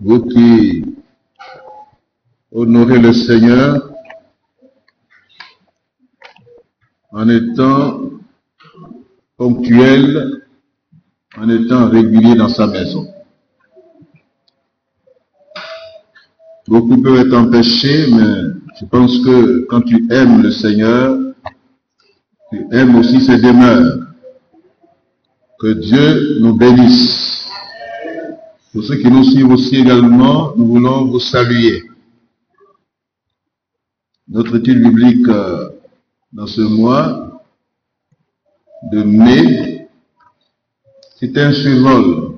Vous qui honorez le Seigneur en étant ponctuel, en étant régulier dans sa maison. Beaucoup peuvent être empêchés, mais je pense que quand tu aimes le Seigneur, tu aimes aussi ses demeures. Que Dieu nous bénisse. Pour ceux qui nous suivent aussi également, nous voulons vous saluer. Notre étude biblique dans ce mois de mai, c'est un survol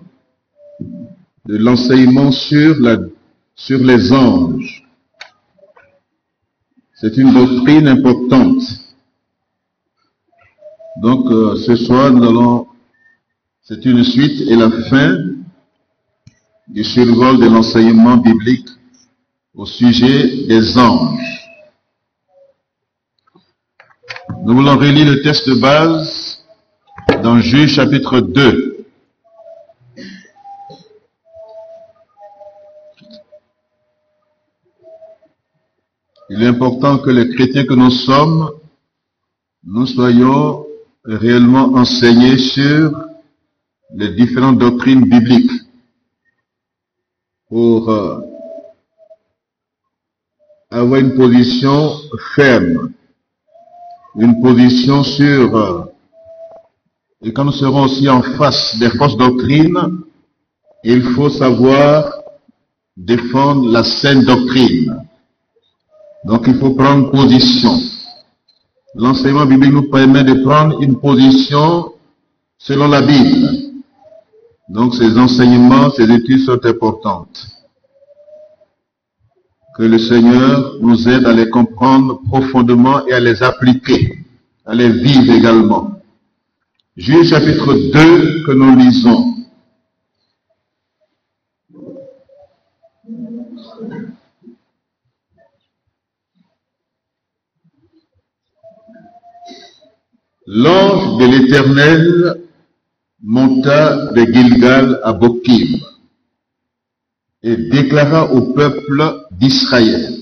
de l'enseignement sur les anges. C'est une doctrine importante. Donc ce soir, c'est une suite et la fin du survol de l'enseignement biblique au sujet des anges. Nous voulons relire le texte de base dans Juge chapitre 2. Il est important que les chrétiens que nous sommes, nous soyons réellement enseignés sur les différentes doctrines bibliques pour avoir une position ferme, une position sûre. Et quand nous serons aussi en face des fausses doctrines, il faut savoir défendre la saine doctrine. Donc il faut prendre position. L'enseignement biblique nous permet de prendre une position selon la Bible. Donc ces enseignements, ces études sont importantes. Que le Seigneur nous aide à les comprendre profondément et à les appliquer, à les vivre également. Juge chapitre 2 que nous lisons. L'ange de l'Éternel monta de Gilgal à Bokim et déclara au peuple d'Israël: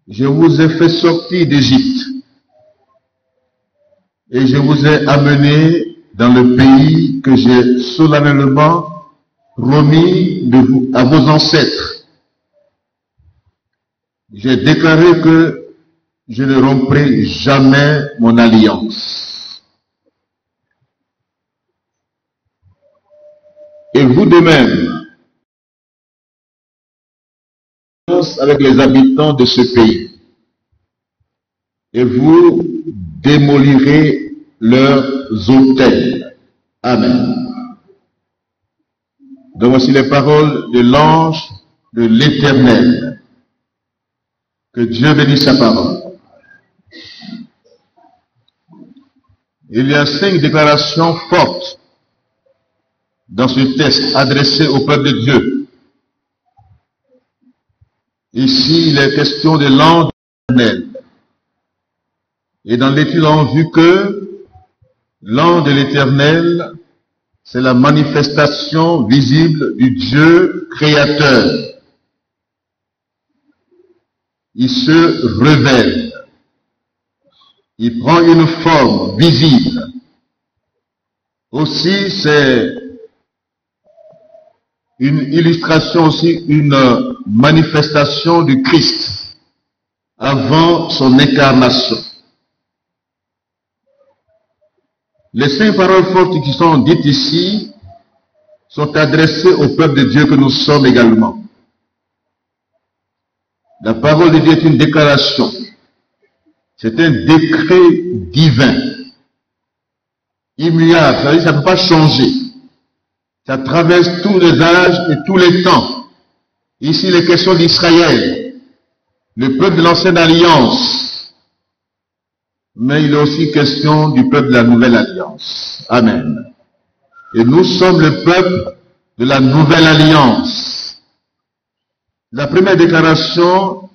Je vous ai fait sortir d'Égypte et je vous ai amené dans le pays que j'ai solennellement promis à vos ancêtres. J'ai déclaré que je ne romprai jamais mon alliance. Et vous de même, avec les habitants de ce pays, et vous démolirez leurs autels. Amen. Donc voici les paroles de l'ange de l'Éternel. Que Dieu bénisse sa parole. Il y a 5 déclarations fortes dans ce texte adressé au peuple de Dieu. Ici, il est question de l'ange de l'Éternel. Et dans l'étude, on a vu que l'ange de l'Éternel, c'est la manifestation visible du Dieu créateur. Il se révèle. Il prend une forme visible. Aussi, c'est une illustration, aussi une manifestation du Christ avant son incarnation. Les 5 paroles fortes qui sont dites ici sont adressées au peuple de Dieu que nous sommes également. La parole de Dieu est une déclaration. C'est un décret divin. Immuable, ça veut dire que ça ne peut pas changer. Ça traverse tous les âges et tous les temps. Ici, les questions d'Israël, le peuple de l'ancienne alliance. Mais il est aussi question du peuple de la nouvelle alliance. Amen. Et nous sommes le peuple de la nouvelle alliance. La première déclaration,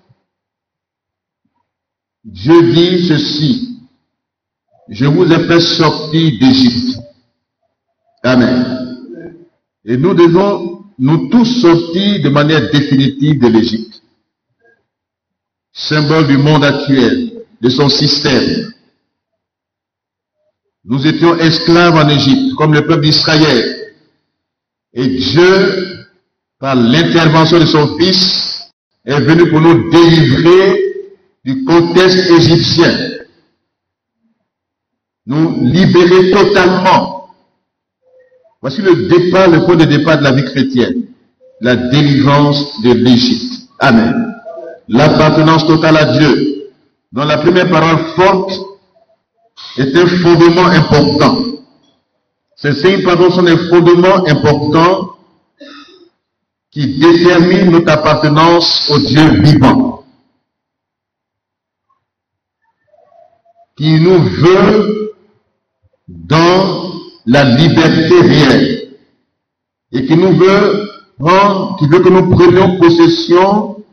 Dieu dit ceci: Je vous ai fait sortir d'Égypte. Amen. Et nous devons nous tous sortis de manière définitive de l'Égypte, symbole du monde actuel, de son système. Nous étions esclaves en Égypte, comme le peuple d'Israël. Et Dieu, par l'intervention de son Fils, est venu pour nous délivrer du contexte égyptien. Nous libérer totalement. Voici le départ, le point de départ de la vie chrétienne. La délivrance de l'Égypte. Amen. L'appartenance totale à Dieu. Dans la première parole forte est un fondement important. Ces 5 paroles sont des fondements importants qui déterminent notre appartenance au Dieu vivant, qui nous veut dans la liberté réelle et qui nous veut que nous prenions possession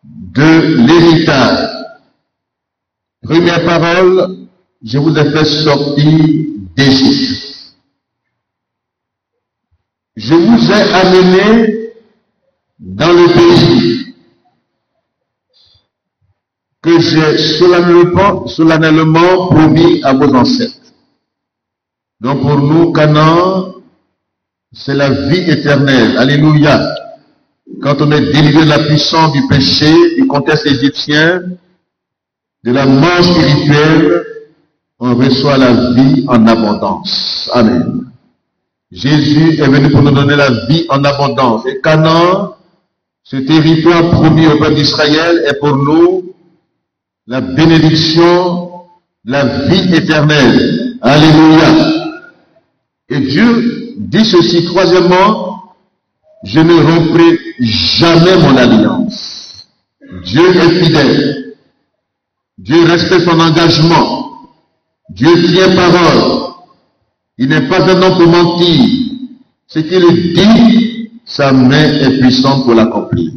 de l'héritage. Première parole, je vous ai fait sortir d'Égypte. Je vous ai amené dans le pays que j'ai solennellement promis à vos ancêtres. Donc pour nous, Canaan, c'est la vie éternelle. Alléluia. Quand on est délivré de la puissance du péché, du contexte égyptien, de la mort spirituelle, on reçoit la vie en abondance. Amen. Jésus est venu pour nous donner la vie en abondance. Et Canaan, ce territoire promis au peuple d'Israël, est pour nous la bénédiction, la vie éternelle. Alléluia. Et Dieu dit ceci, troisièmement, je ne romprai jamais mon alliance. Dieu est fidèle. Dieu respecte son engagement. Dieu tient parole. Il n'est pas un homme pour mentir. Ce qu'il dit, sa main est puissante pour l'accomplir.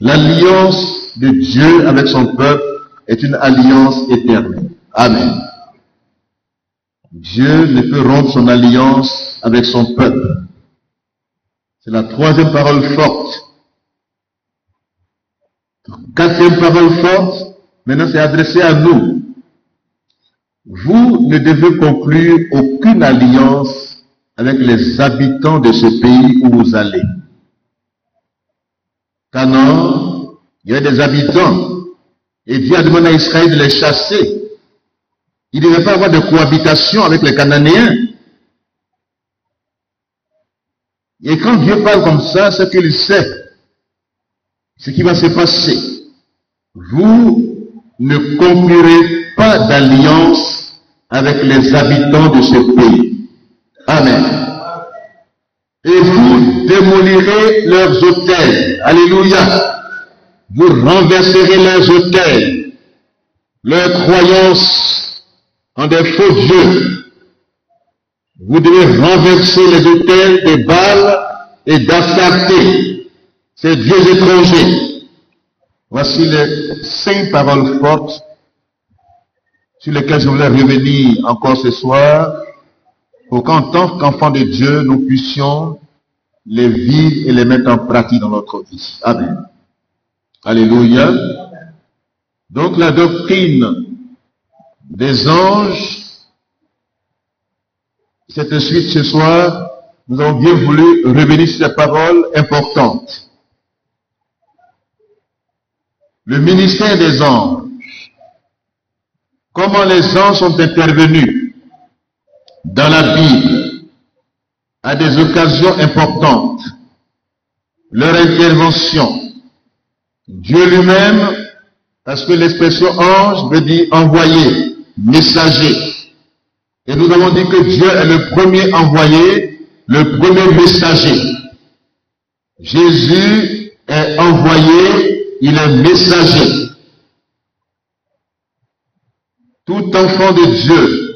L'alliance de Dieu avec son peuple est une alliance éternelle. Amen. Dieu ne peut rompre son alliance avec son peuple. C'est la troisième parole forte. Quatrième parole forte, maintenant c'est adressé à nous. Vous ne devez conclure aucune alliance avec les habitants de ce pays où vous allez. Canaan, il y a des habitants. Et Dieu a demandé à Israël de les chasser. Il ne devait pas avoir de cohabitation avec les Cananéens. Et quand Dieu parle comme ça, c'est qu'il sait ce qui va se passer. Vous ne conclurez pas d'alliance avec les habitants de ce pays. Amen. Et vous démolirez leurs autels. Alléluia. Vous renverserez leurs autels, leurs croyances en des faux dieux. Vous devez renverser les autels des Baal et d'Astarté, ces dieux étrangers. Voici les 5 paroles fortes sur lesquelles je voulais revenir encore ce soir, pour qu'en tant qu'enfants de Dieu, nous puissions les vivre et les mettre en pratique dans notre vie. Amen. Alléluia. Donc la doctrine des anges, cette suite ce soir, nous avons bien voulu revenir sur ces paroles importantes. Le ministère des anges. Comment les anges sont intervenus dans la Bible à des occasions importantes. Leur intervention. Dieu lui-même, parce que l'expression ange veut dire envoyé, messager. Et nous avons dit que Dieu est le premier envoyé, le premier messager. Jésus est envoyé, il est messager. Tout enfant de Dieu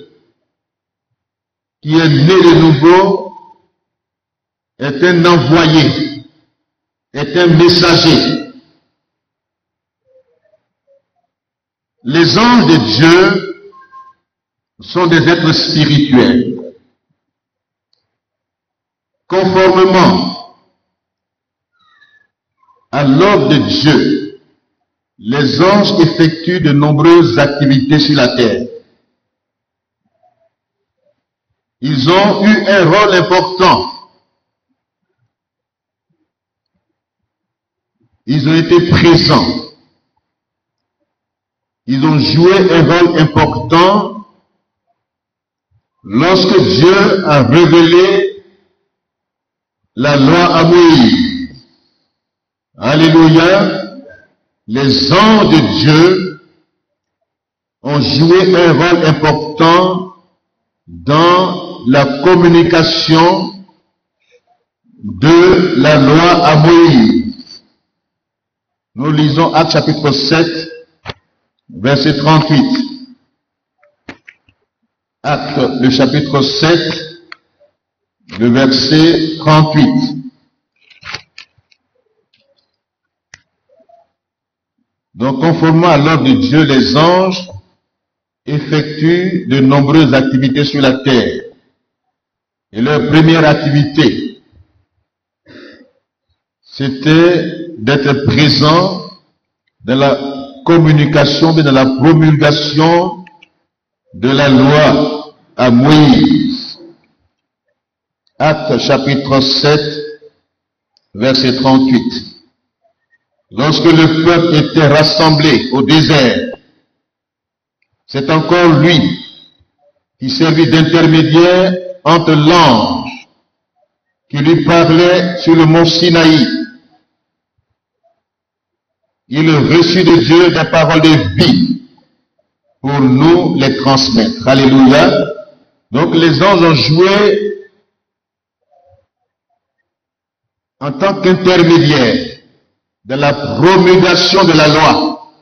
qui est né de nouveau est un envoyé, est un messager. Les anges de Dieu sont des êtres spirituels. Conformément l'ordre de Dieu, les anges effectuent de nombreuses activités sur la terre. Ils ont eu un rôle important. Ils ont été présents. Ils ont joué un rôle important lorsque Dieu a révélé la loi à Moïse. Alléluia. Les anges de Dieu ont joué un rôle important dans la communication de la loi à Moïse. Nous lisons Actes chapitre 7, verset 38. Actes, le chapitre 7, le verset 38. Donc, conformément à l'ordre de Dieu, les anges effectuent de nombreuses activités sur la terre. Et leur première activité, c'était d'être présent dans la communication, dans la promulgation de la loi à Moïse. Actes chapitre 7, verset 38. Lorsque le peuple était rassemblé au désert, c'est encore lui qui servit d'intermédiaire entre l'ange qui lui parlait sur le mont Sinaï. Il reçut de Dieu des paroles de vie pour nous les transmettre. Alléluia. Donc les anges ont joué en tant qu'intermédiaire de la promulgation de la loi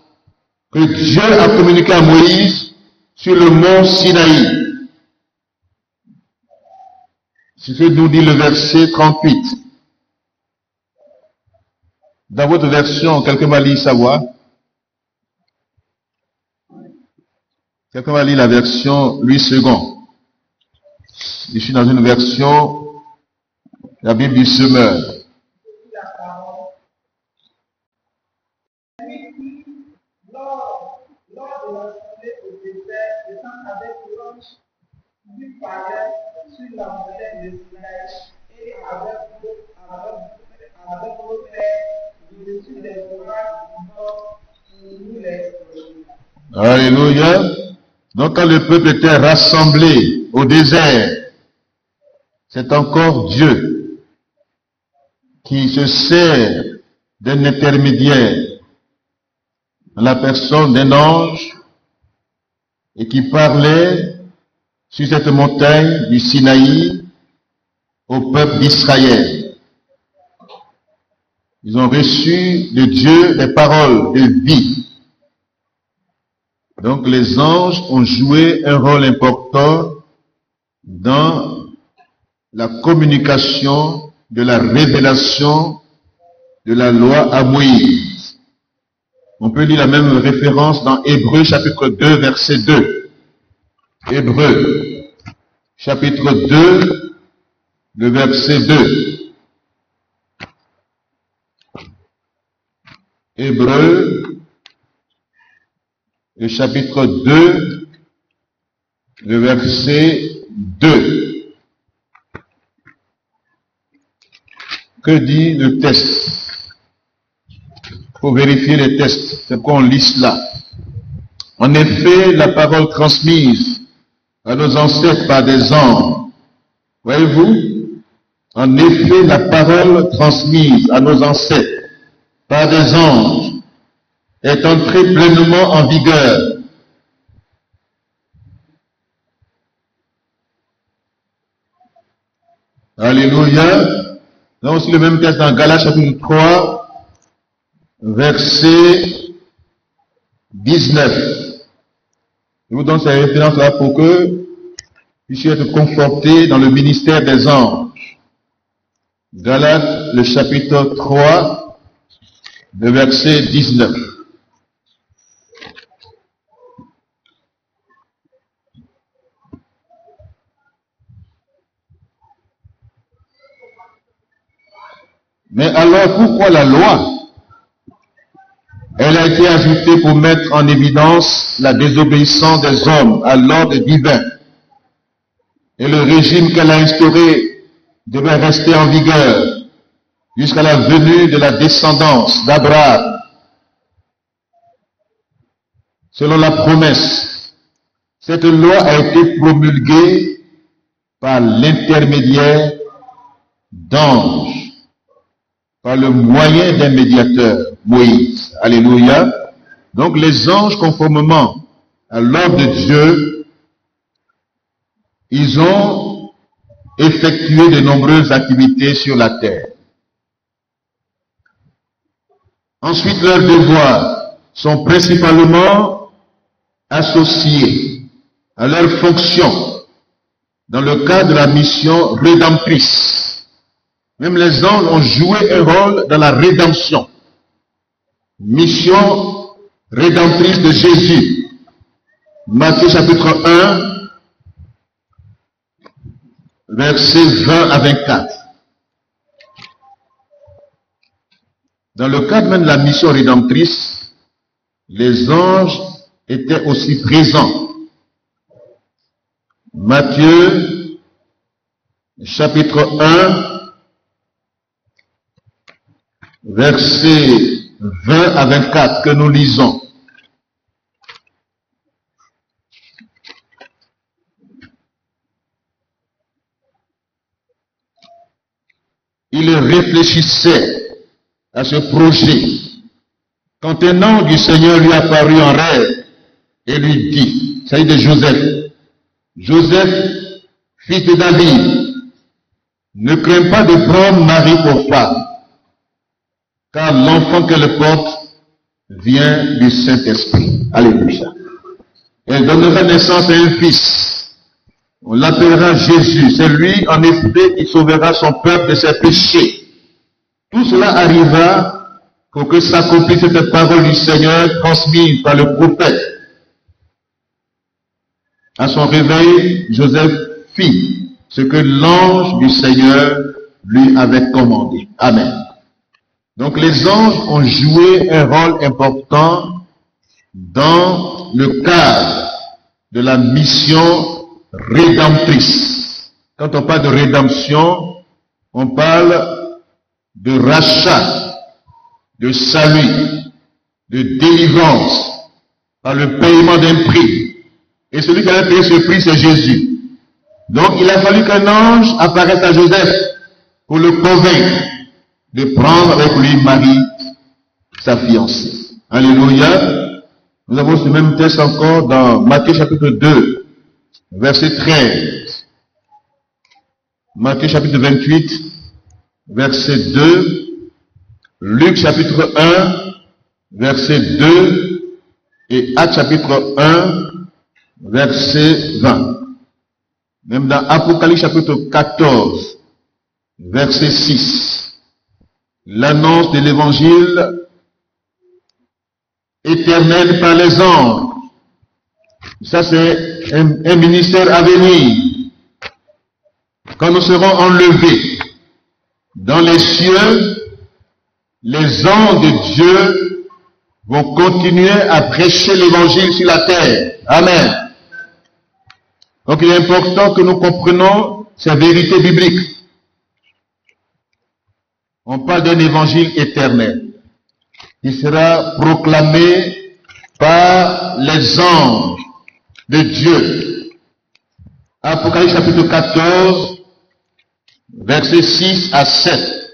que Dieu a communiqué à Moïse sur le mont Sinaï. C'est ce que nous dit le verset 38. Dans votre version, quelqu'un va lire sa voix. Quelqu'un va lire la version Louis II. Je suis dans une version, la Bible du Semeur. Sur la montagne de Sinaï et avec vos pères, au-dessus des orages du nord pour nous les. Alléluia. Donc quand le peuple était rassemblé au désert, c'est encore Dieu qui se sert d'un intermédiaire dans la personne d'un ange et qui parlait sur cette montagne du Sinaï au peuple d'Israël. Ils ont reçu de Dieu des paroles de vie. Donc les anges ont joué un rôle important dans la communication de la révélation de la loi à Moïse. On peut lire la même référence dans Hébreux chapitre 2 verset 2. Hébreux, chapitre 2, le verset 2. Hébreux, le chapitre 2, le verset 2. Que dit le texte? Il faut vérifier les textes. C'est pourquoi on lit cela. En effet, la parole transmise à nos ancêtres par des anges. Voyez-vous? En effet, la parole transmise à nos ancêtres par des anges est entrée pleinement en vigueur. Alléluia. Nous avons aussi le même texte dans Galates chapitre 3, verset 19. Je vous donne ces références-là pour que vous puissiez être confortés dans le ministère des anges. Galates, le chapitre 3, le verset 19. Mais alors, pourquoi la loi? Elle a été ajoutée pour mettre en évidence la désobéissance des hommes à l'ordre divin. Et le régime qu'elle a instauré devait rester en vigueur jusqu'à la venue de la descendance d'Abraham. Selon la promesse, cette loi a été promulguée par l'intermédiaire d'anges, par le moyen d'un médiateur, Moïse. Alléluia. Donc les anges, conformément à l'ordre de Dieu, ils ont effectué de nombreuses activités sur la terre. Ensuite, leurs devoirs sont principalement associés à leur fonction dans le cadre de la mission rédemptrice. Même les anges ont joué un rôle dans la rédemption. Mission rédemptrice de Jésus. Matthieu chapitre 1, versets 20 à 24. Dans le cadre même de la mission rédemptrice, les anges étaient aussi présents. Matthieu chapitre 1, versets 20 à 24 que nous lisons. Il réfléchissait à ce projet quand un ange du Seigneur lui apparut en rêve et lui dit, il s'agit de Joseph, Joseph, fils de David, ne crains pas de prendre Marie pour femme, car l'enfant qu'elle porte vient du Saint-Esprit. Alléluia. Elle donnera naissance à un fils. On l'appellera Jésus. C'est lui, en effet, qui sauvera son peuple de ses péchés. Tout cela arriva pour que s'accomplisse cette parole du Seigneur transmise par le prophète. À son réveil, Joseph fit ce que l'ange du Seigneur lui avait commandé. Amen. Donc les anges ont joué un rôle important dans le cadre de la mission rédemptrice. Quand on parle de rédemption, on parle de rachat, de salut, de délivrance par le paiement d'un prix. Et celui qui a payé ce prix, c'est Jésus. Donc il a fallu qu'un ange apparaisse à Joseph pour le convaincre de prendre avec lui Marie, sa fiancée. Alléluia. Nous avons ce même texte encore dans Matthieu chapitre 2, verset 13. Matthieu chapitre 28, verset 2. Luc chapitre 1, verset 2. Et Actes chapitre 1, verset 20. Même dans Apocalypse chapitre 14, verset 6. L'annonce de l'évangile éternel par les anges. Ça, c'est un ministère à venir. Quand nous serons enlevés dans les cieux, les anges de Dieu vont continuer à prêcher l'évangile sur la terre. Amen. Donc, il est important que nous comprenions ces vérités bibliques. On parle d'un évangile éternel qui sera proclamé par les anges de Dieu. Apocalypse chapitre 14, versets 6 à 7.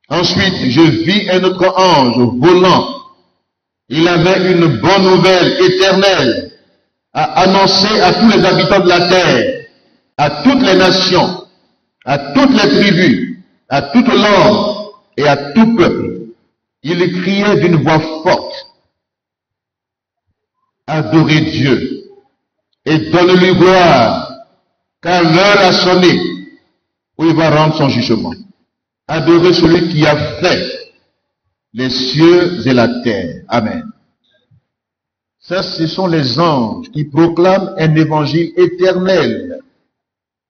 Ensuite, je vis un autre ange volant. Il avait une bonne nouvelle éternelle à annoncer à tous les habitants de la terre, à toutes les nations, à toutes les tribus, à toute langue et à tout peuple. Il criait d'une voix forte, adorez Dieu et donne-lui gloire, car l'heure a sonné où il va rendre son jugement. Adorez celui qui a fait les cieux et la terre. Amen. Ça, ce sont les anges qui proclament un évangile éternel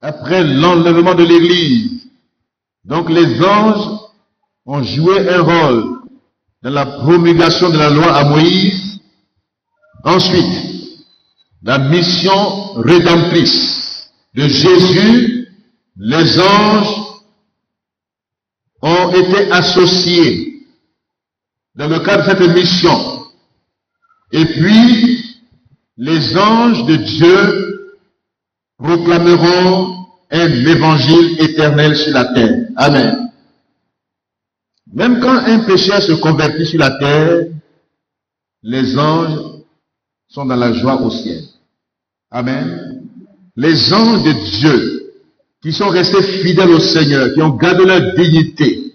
après l'enlèvement de l'Église. Donc les anges ont joué un rôle dans la promulgation de la loi à Moïse. Ensuite, la mission rédemptrice de Jésus, les anges ont été associés dans le cadre de cette mission. Et puis, les anges de Dieu proclameront un évangile éternel sur la terre. Amen. Même quand un pécheur se convertit sur la terre, les anges sont dans la joie au ciel. Amen. Les anges de Dieu qui sont restés fidèles au Seigneur, qui ont gardé leur dignité,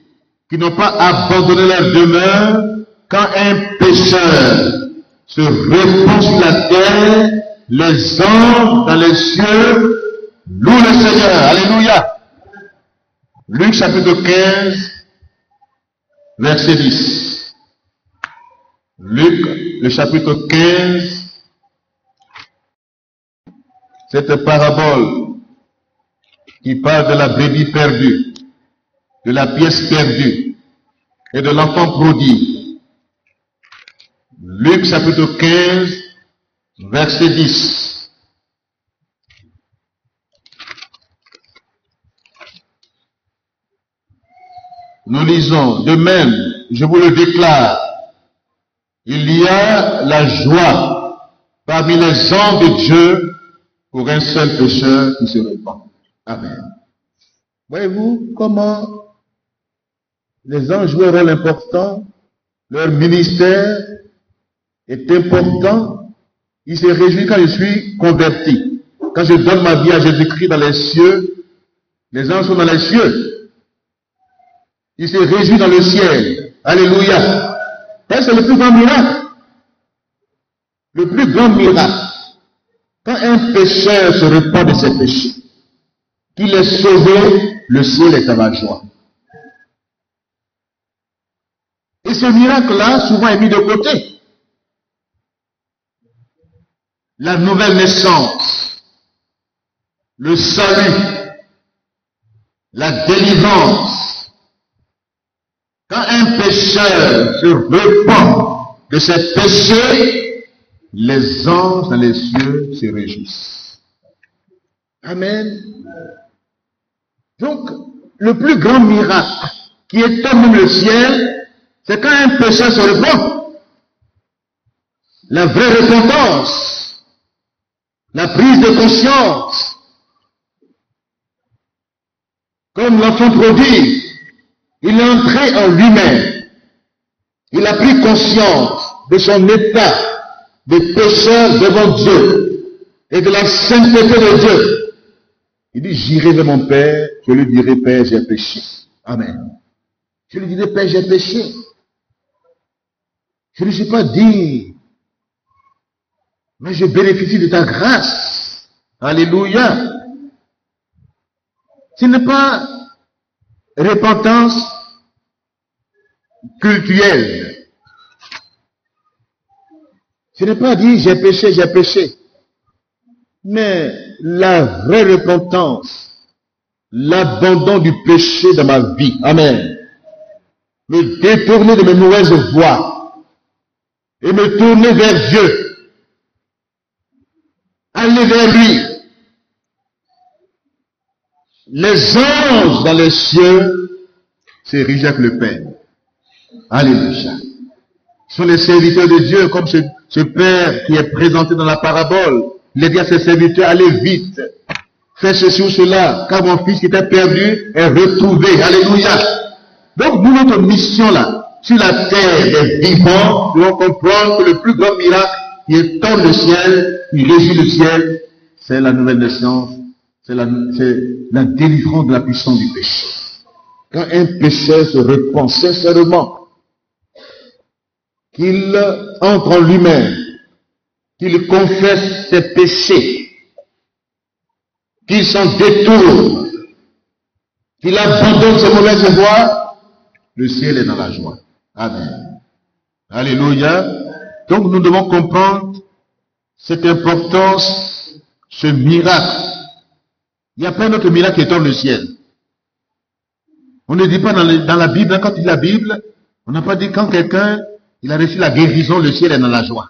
qui n'ont pas abandonné leur demeure, quand un pécheur se répand sur la terre, les anges dans les cieux louent le Seigneur. Alléluia. Luc chapitre 15, verset 10. Luc, le chapitre 15, cette parabole qui parle de la brebis perdue, de la pièce perdue et de l'enfant prodigue. Luc chapitre 15, verset 10. Nous lisons, de même, je vous le déclare, il y a la joie parmi les anges de Dieu pour un seul pécheur qui se repent. Amen. Voyez-vous comment les anges jouent un rôle important, leur ministère est important. Il se réjouit quand je suis converti. Quand je donne ma vie à Jésus-Christ dans les cieux, les anges sont dans les cieux. Il se réjouit dans le ciel. Alléluia. Et c'est le plus grand miracle. Le plus grand miracle. Quand un pécheur se repent de ses péchés, qu'il est sauvé, le ciel est à la joie. Et ce miracle-là, souvent, est mis de côté. La nouvelle naissance, le salut, la délivrance. Quand un pécheur se repent de ses péchés, les anges dans les cieux se réjouissent. Amen. Donc, le plus grand miracle qui étonne même le ciel, c'est quand un pécheur se repent. La vraie repentance, la prise de conscience, comme l'enfant prodigue, il est entré en lui-même. Il a pris conscience de son état de pécheur devant Dieu et de la sainteté de Dieu. Il dit, j'irai vers mon Père, je lui dirai, Père, j'ai péché. Amen. Je lui dirai, Père, j'ai péché. Je ne suis pas digne, mais je bénéficie de ta grâce. Alléluia. Ce n'est pas repentance cultuelle. Ce n'est pas dire j'ai péché, j'ai péché. Mais la vraie repentance, l'abandon du péché dans ma vie. Amen. Me détourner de mes mauvaises voies et me tourner vers Dieu. Aller vers lui. Les anges dans les cieux se réjouissent avec le Père. Alléluia. Ce sont les serviteurs de Dieu, comme ce Père qui est présenté dans la parabole. Il dit à ses serviteurs, allez vite, faites ceci ou cela, car mon fils qui était perdu est retrouvé. Alléluia. Donc, nous, notre mission là, sur la terre des vivants, nous devons comprendre que le plus grand miracle qui étend le ciel, qui réjouit le ciel, c'est la nouvelle naissance, c'est la délivrance de la puissance du péché. Quand un pécheur se repent sincèrement, qu'il entre en lui-même, qu'il confesse ses péchés, qu'il s'en détourne, qu'il abandonne ses mauvaises voies, le ciel est dans la joie. Amen. Alléluia. Donc nous devons comprendre cette importance, ce miracle. Il n'y a pas d'autre miracle qui étonne le ciel. On ne dit pas dans la Bible, quand il dit la Bible, On n'a pas dit quand quelqu'un, il a reçu la guérison, le ciel est dans la joie.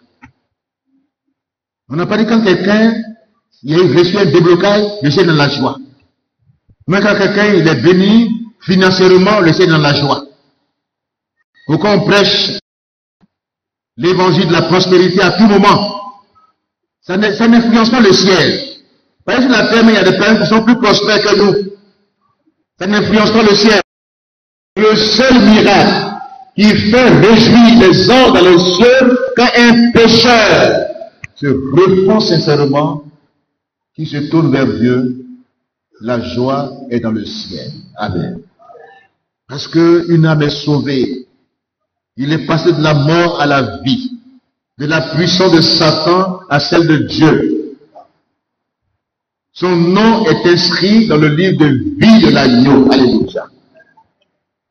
On n'a pas dit quand quelqu'un, il a reçu un déblocage, le ciel est dans la joie. Mais quand quelqu'un, il est béni financièrement, le ciel est dans la joie. Ou quand on prêche l'évangile de la prospérité à tout moment, ça n'influence pas le ciel. Par exemple, sur la terre, il y a des personnes qui sont plus prospères que nous. Ça n'influence pas le ciel. Le seul miracle qui fait réjouir les anges dans les cieux, quand un pécheur se repent sincèrement, qui se tourne vers Dieu, la joie est dans le ciel. Amen. Parce qu'une âme est sauvée. Il est passé de la mort à la vie, de la puissance de Satan à celle de Dieu. Son nom est inscrit dans le livre de vie de l'agneau. Alléluia.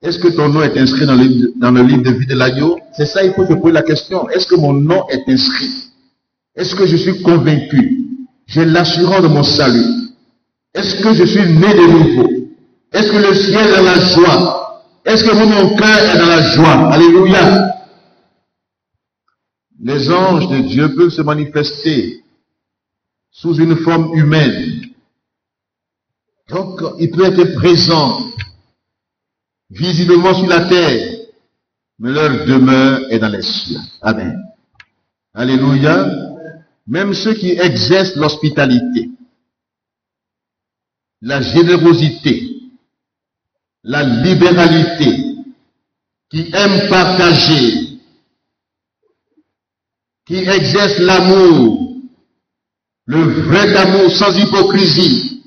Est-ce que ton nom est inscrit dans le livre de vie de l'agneau? C'est ça, il faut se poser la question. Est-ce que mon nom est inscrit? Est-ce que je suis convaincu? J'ai l'assurance de mon salut. Est-ce que je suis né de nouveau? Est-ce que le ciel est dans la joie? Est-ce que mon cœur est dans la joie? Alléluia. Les anges de Dieu peuvent se manifester sous une forme humaine. Donc, il peut être présent visiblement sur la terre, mais leur demeure est dans les cieux. Amen. Alléluia. Même ceux qui exercent l'hospitalité, la générosité, la libéralité, qui aiment partager, qui exercent l'amour, le vrai amour sans hypocrisie,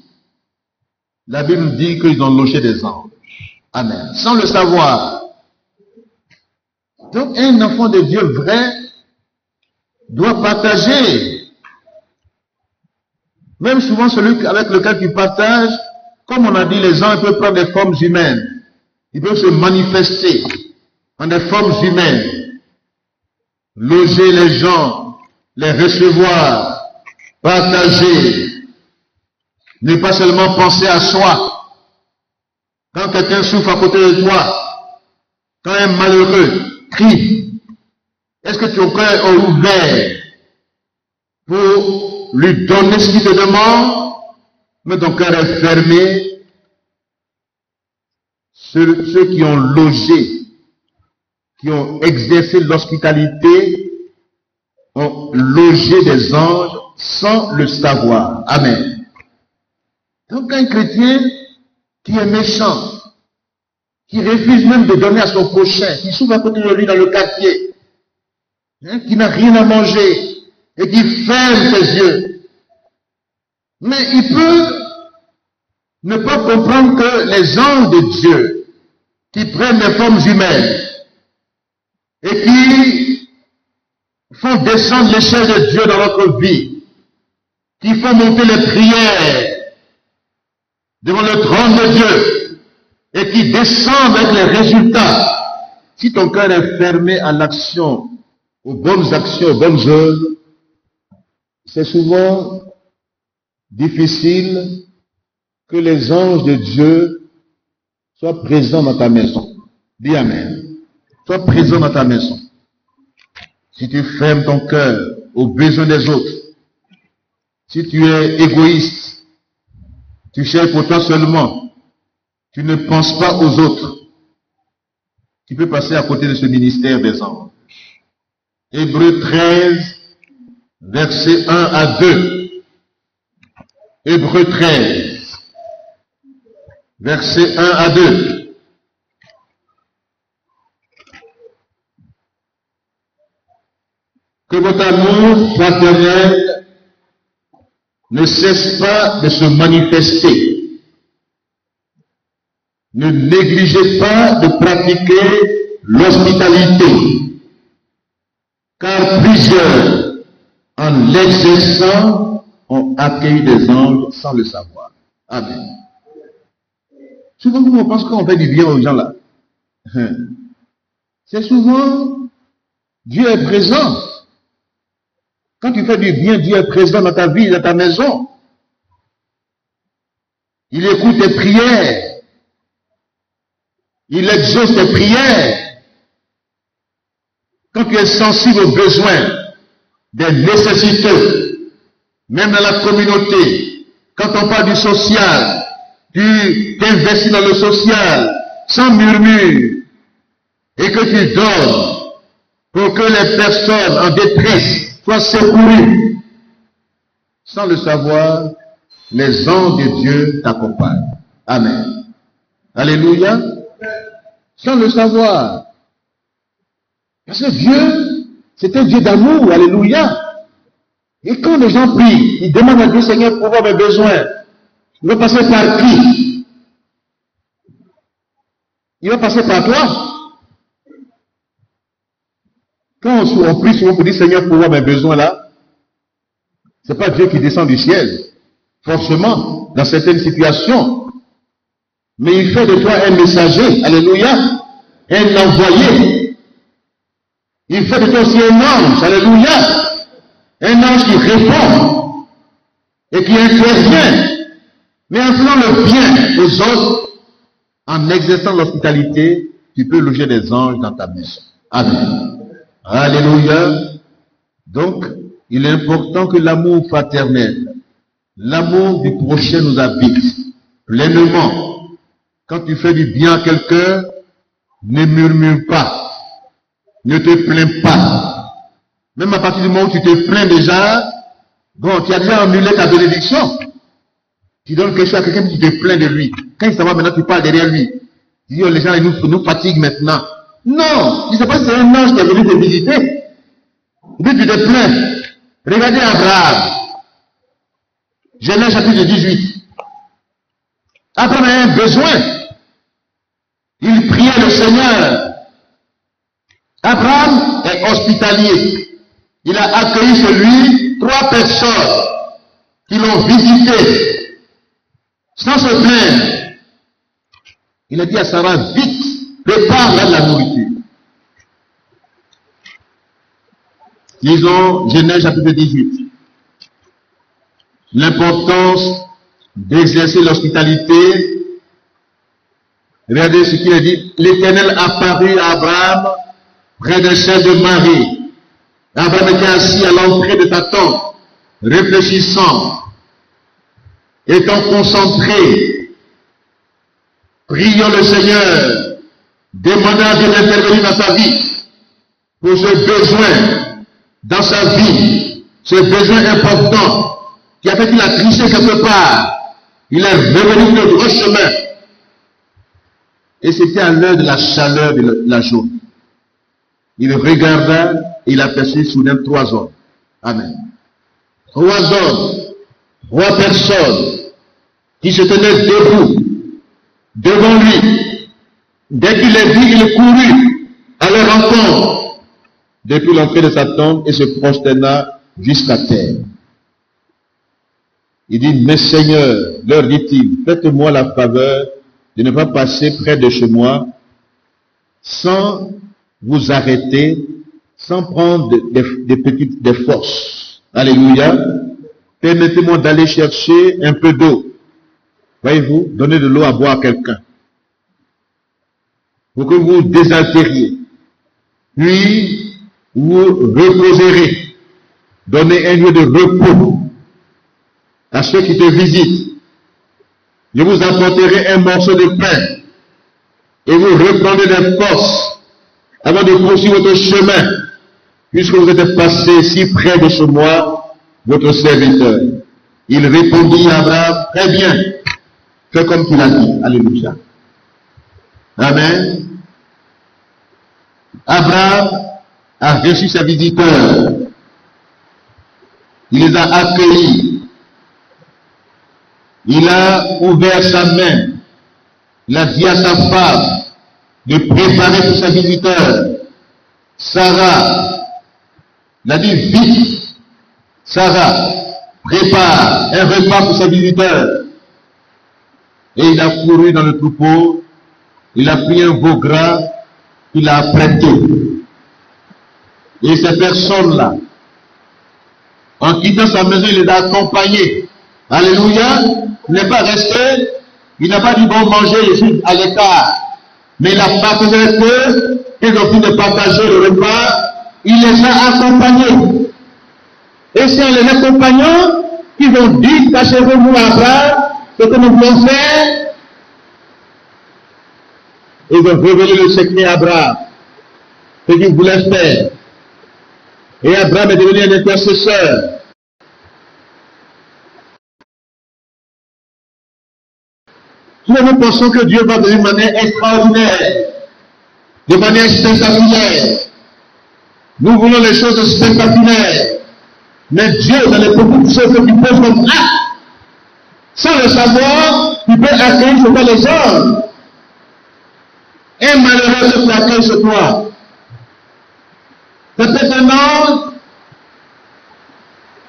la Bible dit qu'ils ont logé des anges. Amen. Sans le savoir. Donc un enfant de Dieu vrai doit partager. Même souvent celui avec lequel tu partages, comme on a dit, les gens peuvent prendre des formes humaines. Ils peuvent se manifester en des formes humaines. Loger les gens, les recevoir, partager. Ne pas seulement penser à soi. Quand quelqu'un souffre à côté de toi, quand un malheureux crie, est-ce que ton cœur est ouvert pour lui donner ce qu'il te demande, mais ton cœur est fermé? Ceux qui ont logé, qui ont exercé l'hospitalité, ont logé des anges sans le savoir. Amen. Donc un chrétien qui est méchant, qui refuse même de donner à son prochain, qui souffre à côté de lui dans le quartier, qui n'a rien à manger, et qui ferme ses yeux. Mais il peut ne pas comprendre que les anges de Dieu, qui prennent des formes humaines, et qui font descendre l'échelle de Dieu dans notre vie, qui font monter les prières devant le trône de Dieu, et qui descendent avec les résultats. Si ton cœur est fermé à l'action, aux bonnes actions, aux bonnes œuvres, c'est souvent difficile que les anges de Dieu soient présents dans ta maison. Dis Amen. Sois présent dans ta maison. Si tu fermes ton cœur aux besoins des autres, si tu es égoïste, tu cherches pour toi seulement, tu ne penses pas aux autres, tu peux passer à côté de ce ministère des anges. Hébreux 13, versets 1 à 2. Hébreux 13, versets 1 à 2. Que votre amour fraternel ne cesse pas de se manifester. Ne négligez pas de pratiquer l'hospitalité, car plusieurs, en l'exerçant, ont accueilli des anges sans le savoir. Amen. Souvent, on pense qu'on fait du bien aux gens là. C'est souvent, Dieu est présent. Quand tu fais du bien, Dieu est présent dans ta vie, dans ta maison. Il écoute tes prières. Il exauce tes prières. quand tu es sensible aux besoins, des nécessités, même dans la communauté, quand on parle du social, tu t'investis dans le social, sans murmure, et que tu donnes pour que les personnes en détresse soient secourues. Sans le savoir, les anges de Dieu t'accompagnent. Amen. Alléluia. Sans le savoir. Parce que Dieu, c'est un Dieu d'amour. Alléluia. Et quand les gens prient, ils demandent à Dieu, Seigneur, pour avoir mes besoins. Il va passer par qui? Il va passer par toi. Quand on prie souvent pour dire, Seigneur, pour avoir mes besoins là, c'est pas Dieu qui descend du ciel. Forcément, dans certaines situations. Mais il fait de toi un messager. Alléluia. Un envoyé. Il fait de toi aussi un ange. Alléluia. Un ange qui répond et qui intervient. Mais en faisant le bien aux autres, en exerçant l'hospitalité, tu peux loger des anges dans ta maison. Amen. Alléluia. Donc, il est important que l'amour fraternel, l'amour du prochain nous habite pleinement. Quand tu fais du bien à quelqu'un, ne murmure pas. Ne te plains pas. Même à partir du moment où tu te plains déjà, bon, tu as déjà annulé ta bénédiction. Tu donnes quelque chose à quelqu'un, tu te plains de lui. Quand il s'en va maintenant, tu parles derrière lui. Tu dis, oh, les gens, ils nous fatiguent maintenant. Non, tu ne sais pas si c'est un ange qui est venu te visiter. Et puis tu te plains. Regardez Abraham. Genèse chapitre 18. Abraham a un besoin. Il priait le Seigneur. Abraham est hospitalier. Il a accueilli chez lui 3 personnes qui l'ont visité sans se plaindre. Il a dit à Sarah, vite, prépare la nourriture. Lisons Genèse chapitre 18. L'importance d'exercer l'hospitalité. Regardez ce qu'il a dit. L'Éternel apparut à Abraham près d'un chef de Marie. Abraham était assis à l'entrée de sa tente, réfléchissant, étant concentré, priant le Seigneur, demandant à Dieu d'intervenir dans sa vie, pour ce besoin dans sa vie, ce besoin important qui a fait qu'il a triché quelque part. Il est revenu sur le droit chemin. Et c'était à l'heure de la chaleur de la journée. Il regarda et il aperçut soudain 3 hommes. Amen. 3 hommes, 3 personnes qui se tenaient debout devant lui. Dès qu'il les vit, il courut à leur rencontre depuis l'entrée de sa tente et se prosterna jusqu'à terre. Il dit, mes seigneurs, leur dit-il, faites-moi la faveur de ne pas passer près de chez moi sans vous arrêter, sans prendre des forces. Alléluia. Permettez-moi d'aller chercher un peu d'eau. Voyez-vous, donnez de l'eau à boire à quelqu'un. Pour que vous désaltériez. Puis, vous reposerez. Donnez un lieu de repos à ceux qui te visitent. Je vous apporterai un morceau de pain et vous reprendrez des forces avant de poursuivre votre chemin, puisque vous êtes passé si près de chez moi, votre serviteur. Il répondit à Abraham, très bien, fais comme tu l'as dit. Alléluia. Amen. Abraham a reçu ses visiteurs. Il les a accueillis. Il a ouvert sa main. Il a dit à sa femme de préparer pour ses visiteurs. Sarah, il a dit vite, Sarah, prépare un repas pour ses visiteurs. Et il a couru dans le troupeau, il a pris un veau gras, il a apprêté. Et ces personnes-là, en quittant sa maison, il les a accompagnés. Alléluia, il n'est pas resté, il n'a pas dit bon manger, je suis à l'écart. Mais il a partagé avec eux, ils ont fini de partager le repas, il les a accompagnés. Et c'est en les accompagnant qu'ils vont dire, cachez-vous à Abraham, ce que nous voulons faire. Ils vont révéler le secret à Abraham, ce qu'il voulait faire. Et Abraham est devenu un intercesseur. Nous pensons que Dieu va d'une manière extraordinaire, de manière spectaculaire. Nous voulons les choses spectaculaires. Mais Dieu, dans les beaucoup de choses qu'il pose comme acte, sans le savoir, il peut accueillir sur toi les hommes. Un malheureux qui accueille sur toi. Peut-être un homme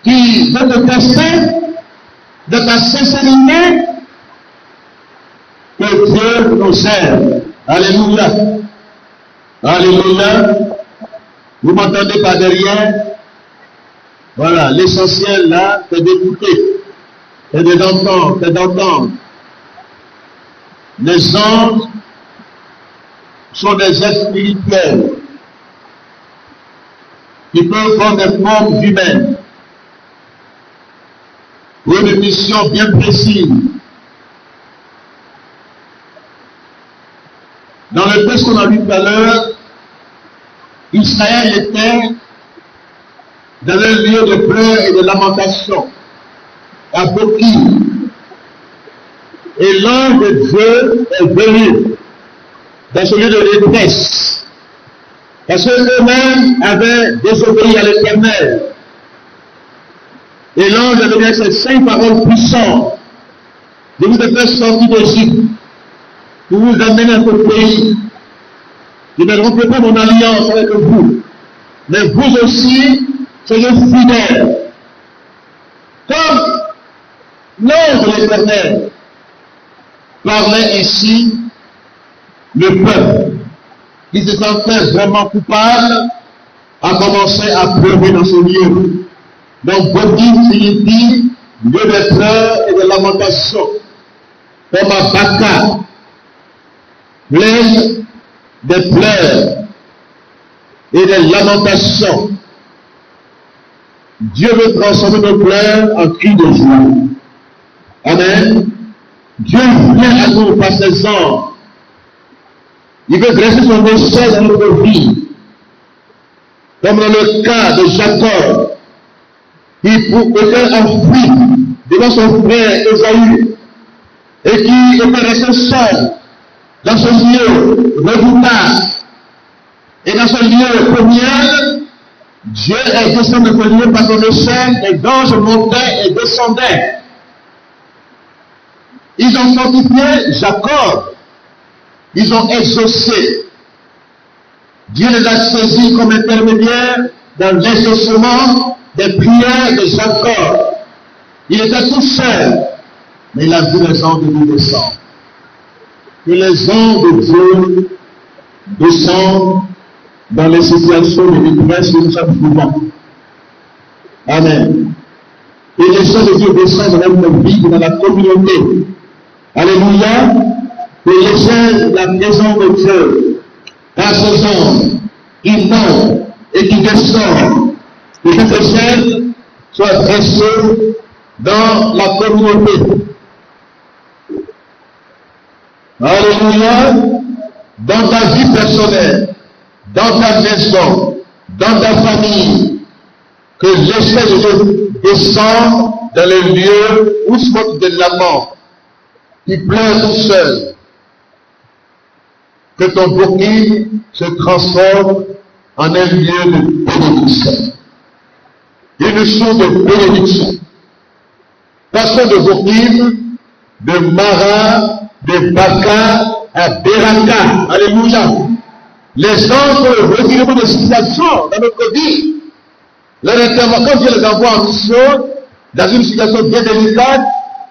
qui veut te tester de ta sincérité, que Dieu nous aime. Alléluia. Alléluia. Vous m'entendez pas derrière? Voilà, l'essentiel là, c'est d'écouter, c'est d'entendre, c'est d'entendre. Les anges sont des êtres spirituels qui peuvent prendre des formes humaines pour une mission bien précise. Dans le texte qu'on a vu tout à l'heure, Israël était dans un lieu de pleurs et de lamentation, à Bokim. Et l'ange de Dieu est venu dans ce lieu de détresse, parce qu'eux-mêmes avaient désobéi à l'Éternel. Et l'ange a donné ces 5 paroles puissantes. Je vous ai fait sortir d'Égypte pour vous amener dans ce pays. Je ne romperai pas mon alliance avec vous, mais vous aussi, soyez fidèles. Comme l'ange de l'Éternel parlait ainsi, le peuple, qui se sentait vraiment coupable, a commencé à pleurer dans ce lieu. Donc, Bokim signifie lieu de pleurs et de lamentation. Comme à Baka, plaine des pleurs et des lamentations. Dieu veut transformer nos pleurs en cris de joie. Amen. Dieu vient à nous par ses anges. Il veut dresser son échelle dans notre vie. Comme dans le cas de Jacob, qui était enfoui devant son frère Ésaü, et qui était resté seul dans ce lieu redoutable. Et dans ce lieu premier, Dieu est descendu de ce lieu par son échelle, les anges montaient et descendaient. Ils ont fortifié Jacob. Ils ont exaucé. Dieu les a saisis comme intermédiaires dans l'exaucement des prières de Jacob. Il était tout seul, mais il a vu les anges de Dieu descendre. Que les anges de Dieu descendent dans les situations de détresse que nous sommes vivants. Amen. Et les anges de Dieu descendent dans notre vie, dans la communauté. Alléluia. Que les la présence de Dieu par ses anges, qui montent et qui descendent, que cette échelle soit dressée dans la communauté. Alléluia. Dans ta vie personnelle, dans ta maison, dans ta famille, que l'esprit de Dieu descende dans les lieux où se moque de l'amant, qui pleure tout seul. Que ton Bokim se transforme en un lieu de bénédiction. Une source de bénédiction. Passons de Bokim, de Mara, de Baka à Beraka. Alléluia. Les anges ont revirement de situations dans notre vie. Leur intervention, Dieu les envoie en mission dans une situation bien délicate.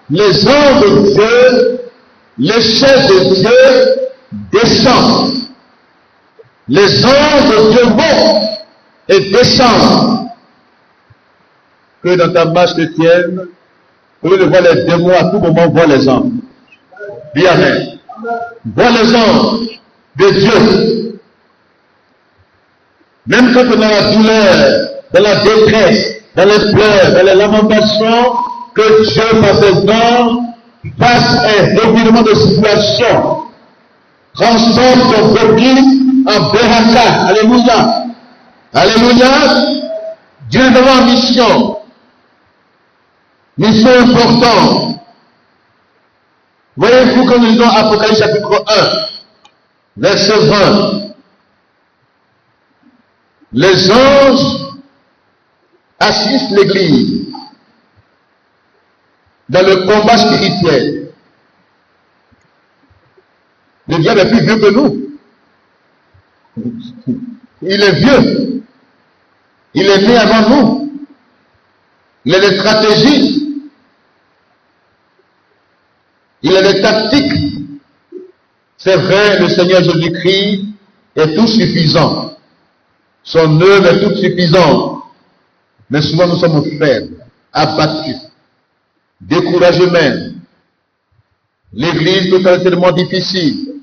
Les anges de Dieu, les chefs de Dieu descendent. Les anges de Dieu montent et descendent. Que dans ta marche chrétienne, au lieu de voir les démons à tout moment, vois les anges. Dis amen. Vois les anges de Dieu. Même quand on a la douleur, dans la détresse, dans les pleurs, dans les lamentations, que Dieu, par ses dents, fasse un revirement de situation. Transforme ton repli en beraka. Alléluia. Alléluia. Dieu est devant en mission. Mission importante. Voyez-vous quand nous lisons Apocalypse chapitre 1, verset 20. Les anges assistent l'Église dans le combat spirituel. Le diable est plus vieux que nous. Il est vieux. Il est né avant nous. Il a des stratégies. Il a des tactiques. C'est vrai, le Seigneur Jésus-Christ est tout suffisant. Son œuvre est toute suffisante. Mais souvent nous sommes faibles, abattus, découragés même. L'église peut être tellement difficile,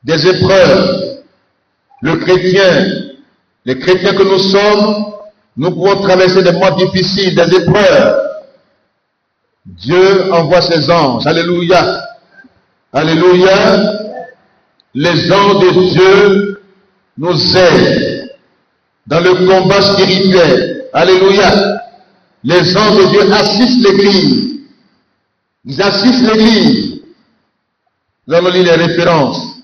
des épreuves. Les chrétiens que nous sommes, nous pouvons traverser des mois difficiles, des épreuves. Dieu envoie ses anges. Alléluia. Alléluia. Les anges de Dieu nous aident dans le combat spirituel. Alléluia. Les anges de Dieu assistent l'Église. Ils assistent l'Église. Nous allons lire les références.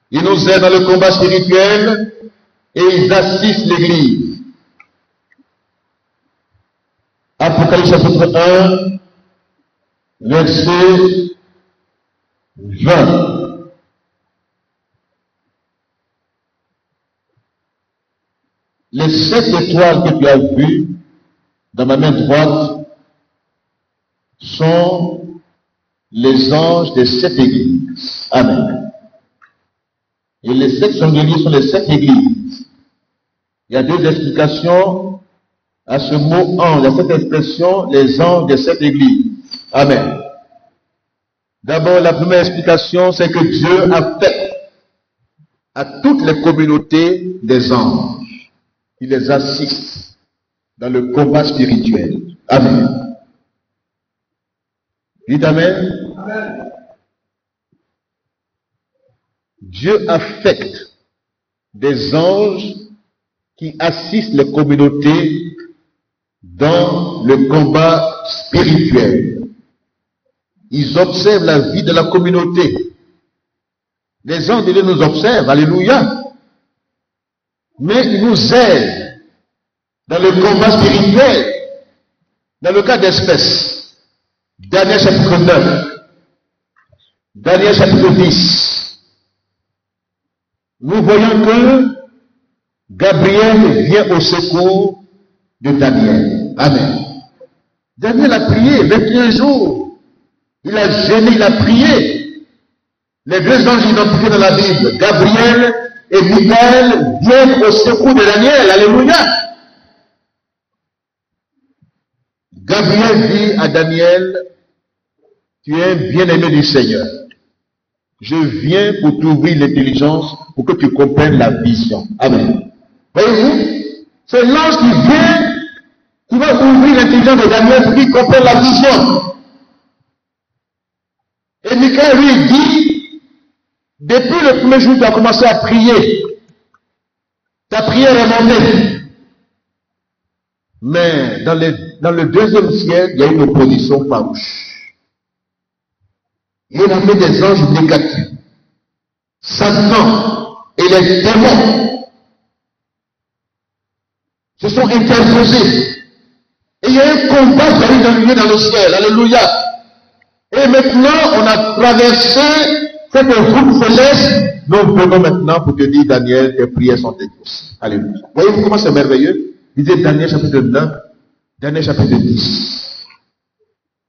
Ils nous aident dans le combat spirituel et ils assistent l'Église. Apocalypse chapitre 1, verset 20. Les 7 étoiles que tu as vues dans ma main droite sont les anges des 7 églises. Amen. Et les 7 chandeliers sont les 7 églises. Il y a 2 explications à ce mot ange, à cette expression, les anges des 7 églises. Amen. D'abord, la première explication, c'est que Dieu a fait à toutes les communautés des anges. Il les assiste dans le combat spirituel. Amen. Dites Amen. Amen. Dieu affecte des anges qui assistent les communautés dans le combat spirituel. Ils observent la vie de la communauté. Les anges de Dieu nous observent. Alléluia. Mais ils nous aident dans le combat spirituel. Dans le cas d'espèce, Daniel chapitre 9, Daniel chapitre 10, nous voyons que Gabriel vient au secours de Daniel. Amen. Daniel a prié 21 jours. Il a jeûné, il a prié. Les 2 anges identifiés dans la Bible, Gabriel et Michael, viennent au secours de Daniel. Alléluia. Gabriel dit à Daniel, tu es un bien-aimé du Seigneur. Je viens pour t'ouvrir l'intelligence, pour que tu comprennes la vision. Amen. Voyez-vous, c'est l'ange qui va ouvrir l'intelligence de Daniel pour qu'il comprenne la vision. Et Michael lui dit, depuis le premier jour, tu as commencé à prier. Ta prière est montée. Mais dans le 2e ciel, il y a une opposition farouche. Il a mis des anges négatifs. Satan et les démons se sont interposés. Et il y a un combat qui arrive dans le ciel. Alléluia. Et maintenant, on a traversé cette route céleste. Nous venons maintenant pour te dire, Daniel, tes prières sont exaucées. Alléluia. Voyez-vous comment c'est merveilleux? Il dit Daniel chapitre 9, Daniel chapitre 10.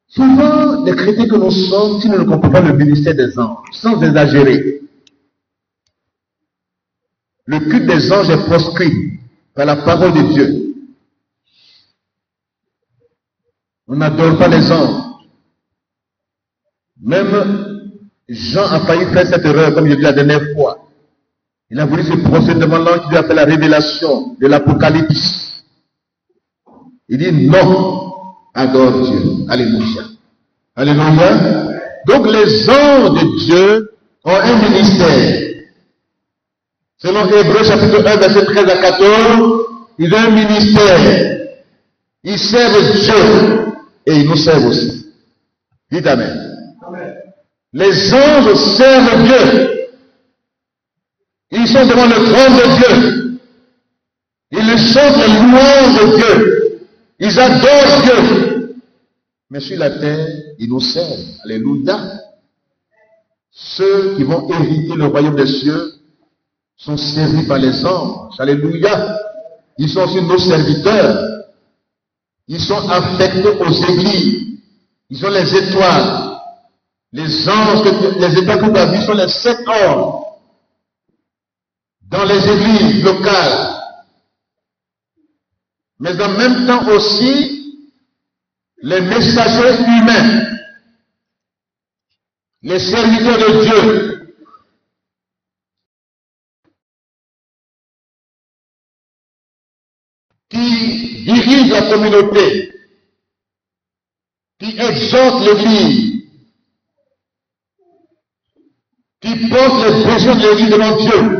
Souvent, les chrétiens que nous sommes, si nous ne comprenons pas le ministère des anges, sans exagérer, le culte des anges est proscrit par la parole de Dieu. On n'adore pas les anges. Même Jean a failli faire cette erreur, comme je l'ai dit la dernière fois. Il a voulu ce procédement-là qui lui a fait la révélation de l'Apocalypse. Il dit non, adore Dieu. Alléluia. Alléluia. Donc les anges de Dieu ont un ministère. Selon Hébreux chapitre 1, verset 13 à 14, ils ont un ministère. Ils servent Dieu et ils nous servent aussi. Dites Amen. Amen. Les anges servent Dieu. Ils sont devant le trône de Dieu. Ils chantent les louanges de Dieu. Ils adorent Dieu. Mais sur la terre, ils nous servent. Alléluia. Ceux qui vont hériter le royaume des cieux sont servis par les anges. Alléluia. Ils sont aussi nos serviteurs. Ils sont affectés aux églises. Ils sont les étoiles. Les anges, les étoiles que tu as vues sont les 7 anges. Dans les églises locales. Mais en même temps aussi, les messagers humains. Les serviteurs de Dieu. Qui dirigent la communauté. Qui exhortent l'église. Qui portent les besoins de l'église devant Dieu.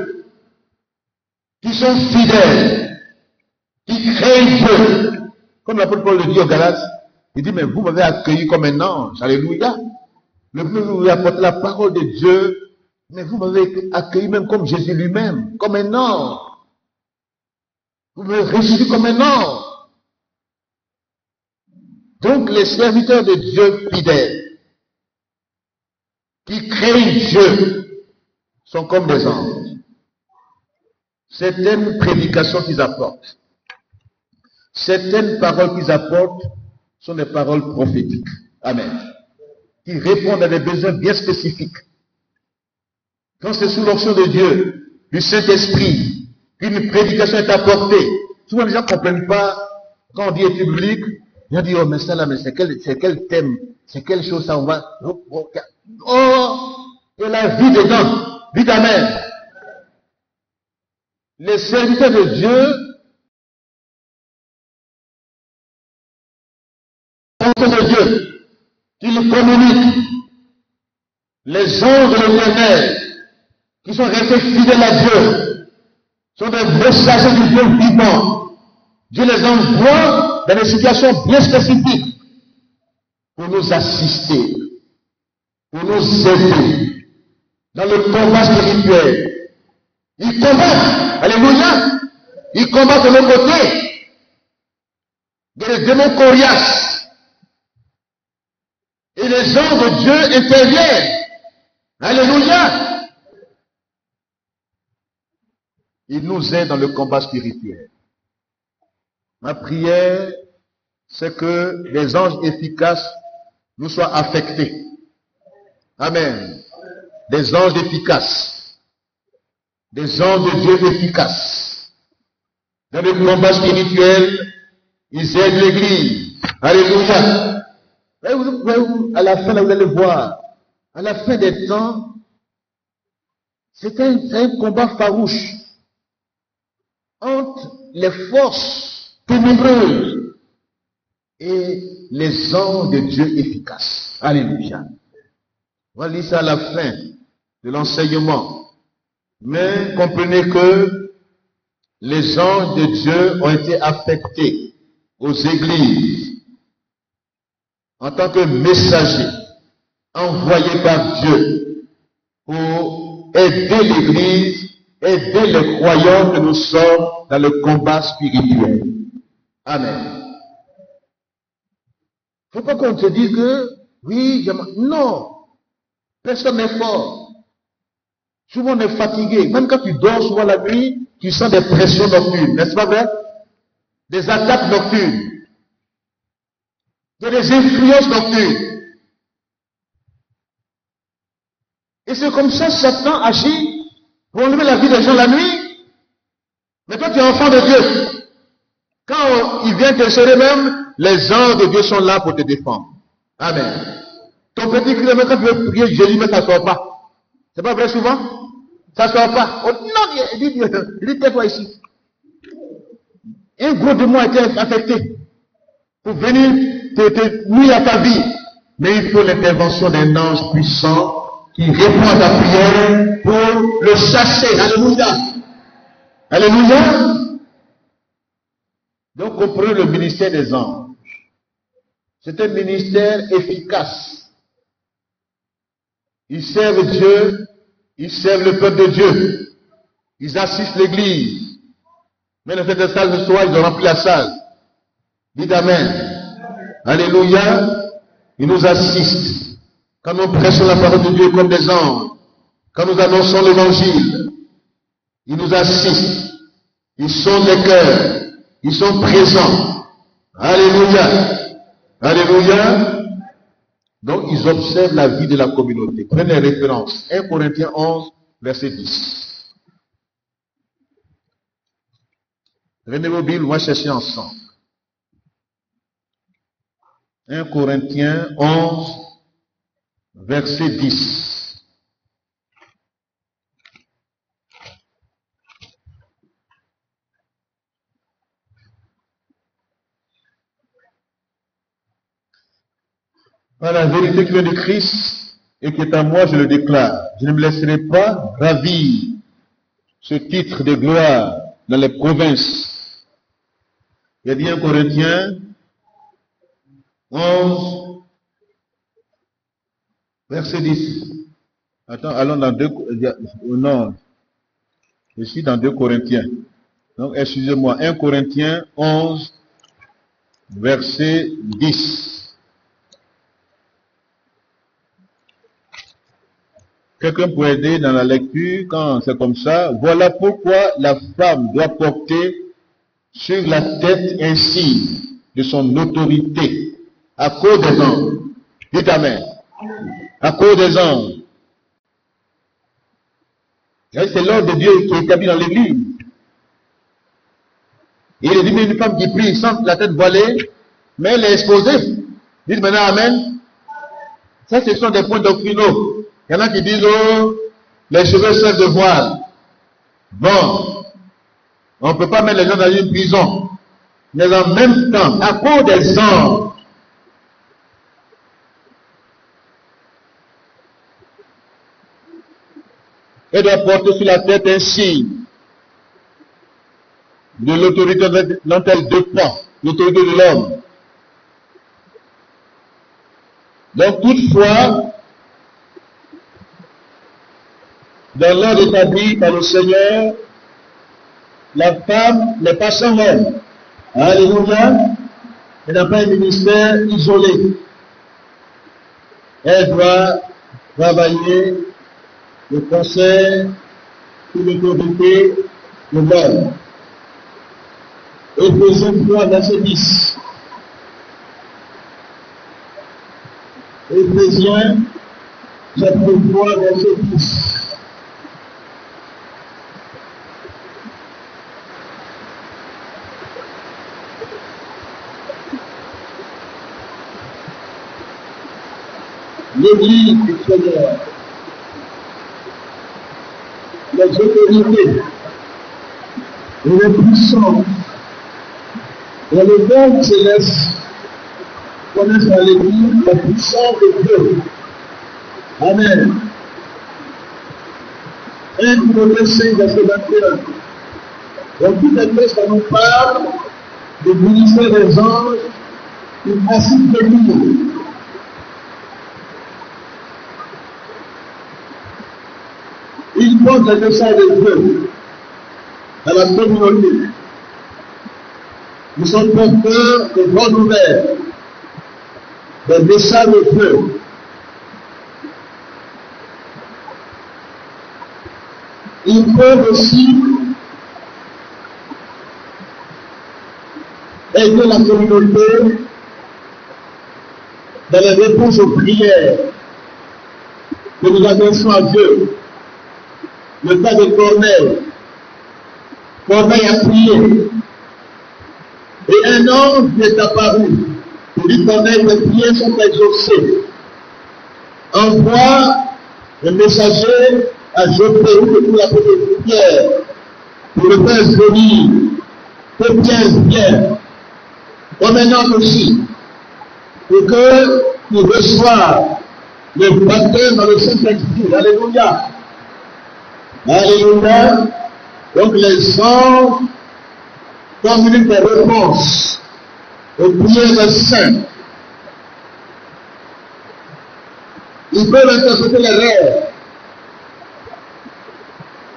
Qui sont fidèles, qui craignent Dieu. Comme l'apôtre Paul le dit aux Galates, il dit, mais vous m'avez accueilli comme un ange. Alléluia. Le plus vous apportez la parole de Dieu, mais vous m'avez accueilli même comme Jésus lui-même, comme un ange. Vous m'avez reçu comme un ange. Donc les serviteurs de Dieu fidèles, qui craignent Dieu, sont comme des anges. Certaines prédications qu'ils apportent, certaines paroles qu'ils apportent sont des paroles prophétiques. Amen. Qui répondent à des besoins bien spécifiques. Quand c'est sous l'onction de Dieu, du Saint-Esprit, qu'une prédication est apportée, souvent les gens ne comprennent pas quand on dit étude biblique, ils disent, oh mais ça là, mais c'est quel thème, c'est quelle chose ça, on va, oh, et la vie dedans, dites Amen. Les serviteurs de Dieu de Dieu, qu'ils communiquent. Les anges de l'Éternel, qui sont restés fidèles à Dieu, sont des messagers du Dieu vivant. Dieu les envoie dans des situations bien spécifiques pour nous assister, pour nous aider dans le combat spirituel. Ils combattent. Alléluia. Ils combattent de nos côtés. Des démons coriaces. Et les anges de Dieu interviennent. Alléluia. Ils nous aident dans le combat spirituel. Ma prière, c'est que les anges efficaces nous soient affectés. Amen. Des anges efficaces. Des anges de Dieu efficaces. Dans le combat spirituel, ils aident l'église. Alléluia. À la fin, là, vous allez voir, à la fin des temps, c'est un combat farouche entre les forces ténébreuses et les anges de Dieu efficaces. Alléluia. On va lire ça à la fin de l'enseignement. Mais comprenez que les anges de Dieu ont été affectés aux églises en tant que messagers envoyés par Dieu pour aider l'église, aider les croyants que nous sommes dans le combat spirituel. Amen. Il ne faut pas qu'on te dise que, oui, non, personne n'est fort. Souvent on est fatigué. Même quand tu dors souvent la nuit, tu sens des pressions nocturnes. N'est-ce pas vrai? Des attaques nocturnes. Il y a des influences nocturnes. Et c'est comme ça que Satan agit pour enlever la vie des gens la nuit. Mais toi tu es enfant de Dieu. Quand il vient te serrer même, les anges de Dieu sont là pour te défendre. Amen. Ton petit cri, quand tu veux prier, Jésus ne t'assort pas. C'est pas vrai souvent? Ça ne sort pas. Oh, non, il dit tais-toi ici. Un gros démon a été affecté pour venir te nuire à ta vie. Mais il faut l'intervention d'un ange puissant qui répond à ta prière pour le chasser. Alléluia. Alléluia. Donc comprenez le ministère des anges. C'est un ministère efficace. Ils servent Dieu, ils servent le peuple de Dieu. Ils assistent l'église. Mais dans cette salle ce soir, ils ont rempli la salle. Dites Amen. Alléluia. Ils nous assistent. Quand nous prêchons la parole de Dieu comme des anges, quand nous annonçons l'évangile, ils nous assistent. Ils sont des cœurs. Ils sont présents. Alléluia. Alléluia. Donc, ils observent la vie de la communauté. Prenez référence. 1 Corinthiens 11, verset 10. Prenez vos Bibles, on va chercher ensemble. 1 Corinthiens 11, verset 10. La vérité qui vient de Christ et qui est à moi, je le déclare. Je ne me laisserai pas ravir ce titre de gloire dans les provinces. Il y a dit 1 Corinthiens 11, verset 10. Attends, allons dans 2... Non, je suis dans 2 Corinthiens. Donc, excusez-moi, 1 Corinthiens 11, verset 10. Quelqu'un peut aider dans la lecture quand c'est comme ça. Voilà pourquoi la femme doit porter sur la tête un signe de son autorité à cause des anges. Dites Amen. À cause des anges. C'est l'ordre de Dieu qui est établi dans l'église. Il est dit, mais une femme qui prie sans la tête voilée, mais elle est exposée. Dites maintenant Amen. Ça, ce sont des points doctrinaux. Il y en a qui disent, oh, les cheveux servent de voile. Bon, on ne peut pas mettre les gens dans une prison. Mais en même temps, à cause des anges, elle doit porter sur la tête un signe de l'autorité dont elle dépend, l'autorité de l'homme. Donc toutefois, dans l'ordre établi par le Seigneur, la femme n'est pas sans homme. Alléluia. Elle n'a pas un ministère isolé. Elle doit travailler le conseil sous l'autorité de l'homme. Éphésiens 3, verset 10. Éphésiens, chapitre 3, verset 10. L'église du Seigneur, les autorités et les puissances et les dons célestes connaissent à l'église la puissance de Dieu. Amen. 1 Timothée 5, verset 21. Donc tout les textes nous parle du ministère des anges qui assistent l'église. Il porte le message de Dieu à la communauté. Nous sommes porteurs de bonnes nouvelles, des messages de Dieu. Il peut aussi aider la communauté dans les réponses aux prières que nous adressons à Dieu. Le cas de Corneille. Corneille a prié. Et un ange est apparu. Il dit Corneille, tes prières sont exaucées. Envoie le messager à Joppé, pour l'apôtre Pierre, pour le Père Zoni, que Pierre, comme maintenant aussi, pour que nous reçoivions le baptême dans le Saint-Esprit. Alléluia. Alléluia. Donc les anges communiquent des réponses aux prières des saints. Ils peuvent interpréter les rêves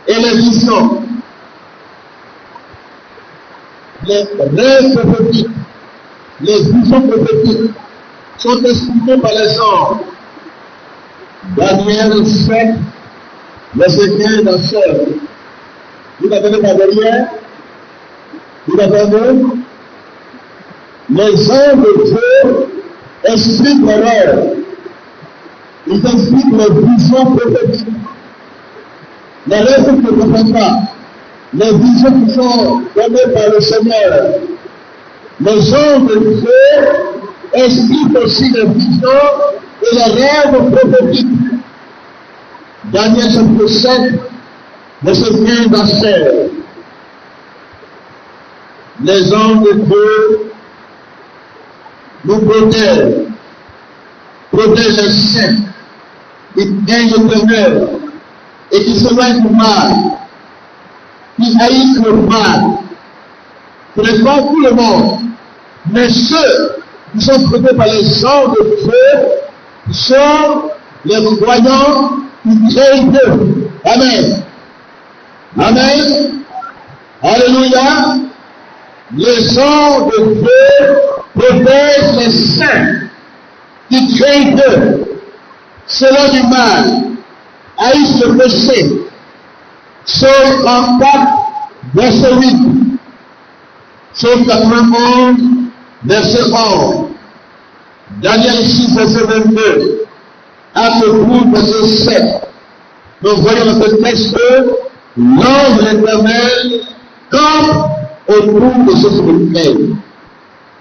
et les visions. Les rêves prophétiques, les visions prophétiques sont expliquées par les anges. Daniel 7, verset 15 à 16. Vous n'avez pas derrière? Vous n'avez? Les anges de Dieu expliquent les rêves. Ils expliquent les visions prophétiques. Les rêves qui ne comprennent pas. Les visions qui sont données par le Seigneur. Les anges de Dieu expliquent aussi les visions et les rêves prophétiques. Daniel chapitre 7, verset 15 à 16. Les anges de Dieu nous protègent les saints, qui craignent l'Éternel et qui s'éloignent du mal, qui haïssent le mal. Ce n'est pas tout le monde, mais ceux qui sont protégés par les anges de Dieu sont les croyants qui craignent Dieu. Amen. Amen. Alléluia. Les anges de Dieu protègent les saints qui craignent Dieu, selon du mal, haïssent le péché. Psaume 34, verset 8. Psaume 91, verset 11. Daniel 6, verset 22. Acte 12, verset 7. Nous voyons dans ce texte l'ange de l'Éternel campe autour de ceux qui le craignent.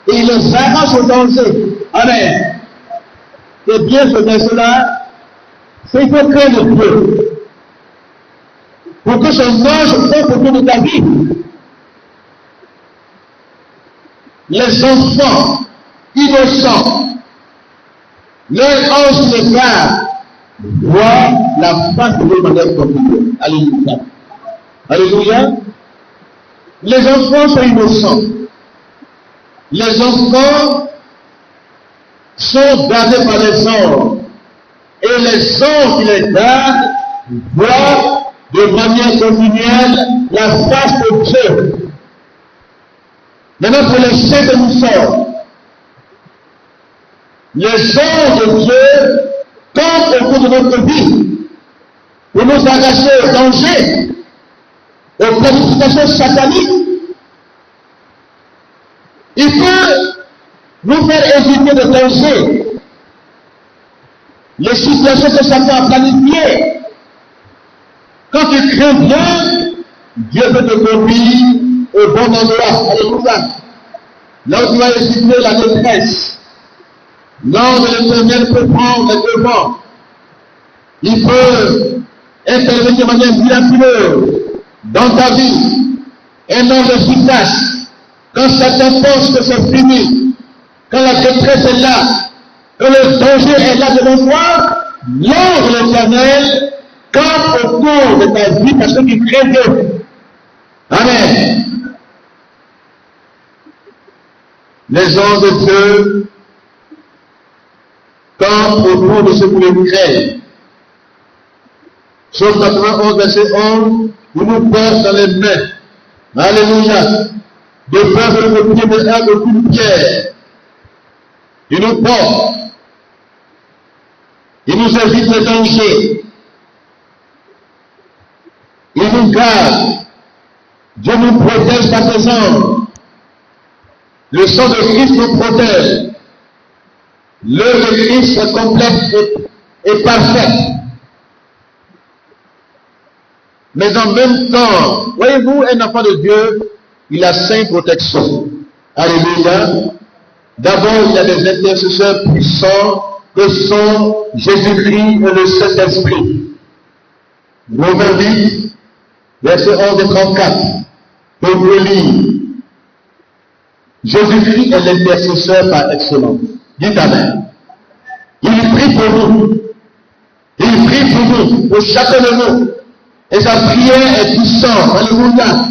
Et il les arrache au danger. Amen. Que Dieu se met cela, c'est qu'il faut craindre Dieu. Pour que son ange fasse autour de ta vie. Les enfants innocents, leur ange les garde, voient la face de Dieu de manière continue. Alléluia. Alléluia. Les enfants sont innocents. Les enfants sont gardés par les anges. Et les anges qui les gardent voient de manière continuelle la face de Dieu. Maintenant, pour les saints que nous sommes, les anges de Dieu campent au cours de notre vie pour nous arracher au danger, aux planifications sataniques. Il peut nous faire éviter de danger, les situations que Satan a planifiées. Quand tu crains bien, Dieu peut te conduire au bon endroit. Alléluia. Là où tu vas éviter la détresse, l'ange de l'Éternel peut prendre les devants. Il peut intervenir de manière miraculeuse dans ta vie. Un ange efficace. Quand Satan pense que c'est fini, quand la détresse est là, quand le danger est là devant toi, l'ange de l'Éternel campe autour de ta vie parce que tu crains Dieu. Amen. Les anges de Dieu campent autour de ceux qui les craignent. Psaume 91, verset 11, vous nous portez dans les mains. Alléluia. De peur de le pied de un de coup de pierre. Il nous porte. Il nous évite le danger. Il nous garde. Dieu nous protège par ses anges. Le sang de Christ nous protège. L'œuvre de Christ est complète et parfaite. Mais en même temps, voyez-vous, un enfant de Dieu, il a 5 protections. Alléluia. D'abord, il y a des intercesseurs puissants que sont Jésus-Christ et le Saint-Esprit. Romains 8, versets 11 et 34. Pour vous lire. Jésus-Christ est l'intercesseur par excellence. Dites Amen. Il prie pour nous. Il prie pour nous, pour chacun de nous. Et sa prière est puissante. Alléluia.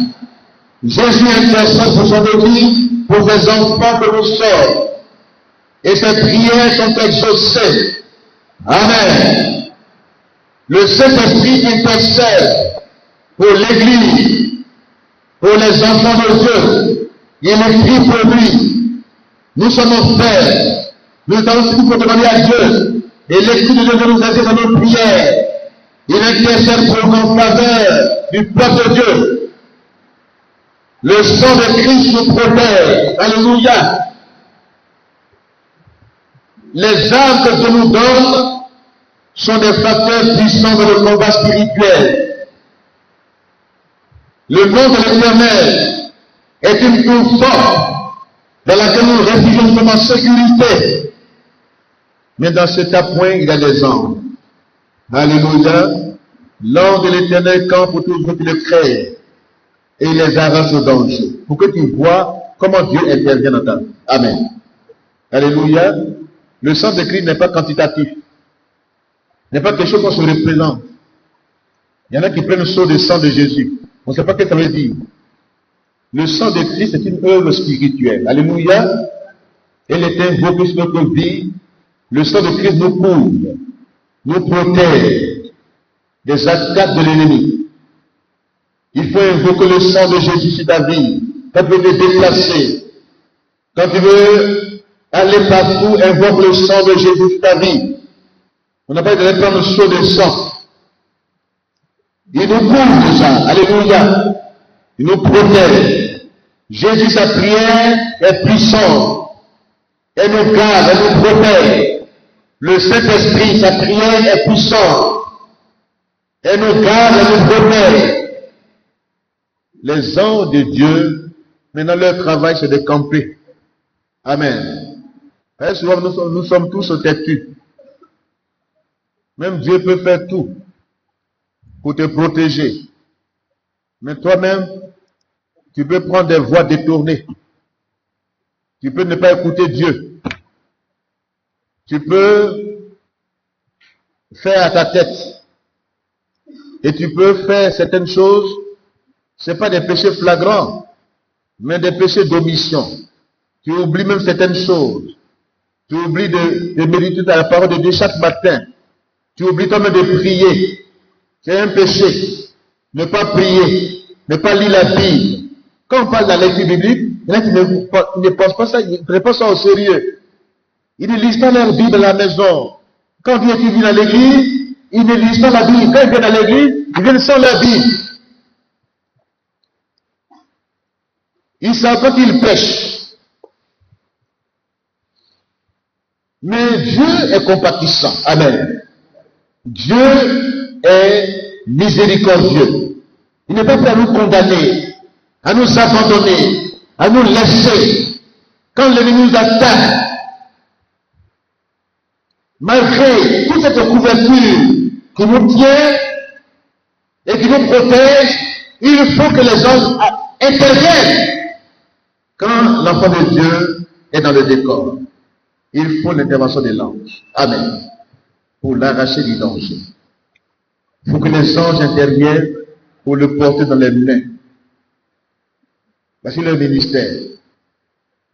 Jésus intercède pour son Église, pour les enfants que nous sommes. Et ses prières sont exaucées. Amen. Le Saint-Esprit intercède pour l'Église, pour les enfants de Dieu. Il prie pour lui. Nous sommes nos frères. Nous avons tout pour demander à Dieu. Et l'Esprit de Dieu nous aide dans nos prières. Il intercède pour nous en faveur du peuple de Dieu. Le sang de Christ nous protège. Alléluia. Les armes que Dieu nous donne sont des facteurs puissants dans le combat spirituel. Le nom de l'Éternel est une tour forte dans laquelle nous réfugions, nous sommes en sécurité. Mais dans cet appoint, il y a des anges. Alléluia. L'ange de l'Éternel campe pour tous ceux qui le craignent et il les arrache au danger. Pour que tu vois comment Dieu intervient dans ta vie. Amen. Alléluia. Le sang de Christ n'est pas quantitatif. N'est pas quelque chose qu'on se représente. Il y en a qui prennent le saut de sang de Jésus. On ne sait pas ce que ça veut dire. Le sang de Christ est une œuvre spirituelle. Alléluia. Elle est invoquée sur notre vie. Le sang de Christ nous couvre, nous protège des attaques de l'ennemi. Il faut invoquer le sang de Jésus sur ta vie. Quand tu veux te déplacer, quand tu veux aller partout, invoque le sang de Jésus sur ta vie. On n'a pas besoin de prendre le saut de sang. Il nous couvre de ça. Alléluia. Il nous protège. Jésus, sa prière est puissante. Elle nous garde, elle nous protège. Le Saint-Esprit, sa prière est puissante. Elle nous garde, elle nous protège. Les anges de Dieu, maintenant leur travail c'est de camper. Amen. Et souvent nous sommes tous têtus. Même Dieu peut faire tout pour te protéger. Mais toi-même, tu peux prendre des voies détournées. Tu peux ne pas écouter Dieu. Tu peux faire à ta tête. Et tu peux faire certaines choses. Ce n'est pas des péchés flagrants, mais des péchés d'omission. Tu oublies même certaines choses. Tu oublies de méditer dans la parole de Dieu chaque matin. Tu oublies toi-même de prier. C'est un péché. Ne pas prier. Ne pas lire la Bible. Quand on parle de la lecture biblique, il y en a qui ne pensent pas ça, ils ne prennent pas ça au sérieux. Ils ne lisent pas leur Bible à la maison. Quand ils viennent à l'église, ils ne lisent pas la Bible. Quand ils viennent à l'église, ils viennent sans la Bible. Ils savent pas qu'ils pêchent. Mais Dieu est compatissant. Amen. Dieu est miséricordieux. Il n'est pas prêt à nous condamner, à nous abandonner, à nous laisser. Quand l'ennemi nous attaque, malgré toute cette couverture qui nous tient et qui nous protège, il faut que les hommes interviennent. Quand l'enfant de Dieu est dans le décor, il faut l'intervention de l'ange. Amen. Pour l'arracher du danger. Il faut que les anges interviennent pour le porter dans les mains. Parce que leur ministère,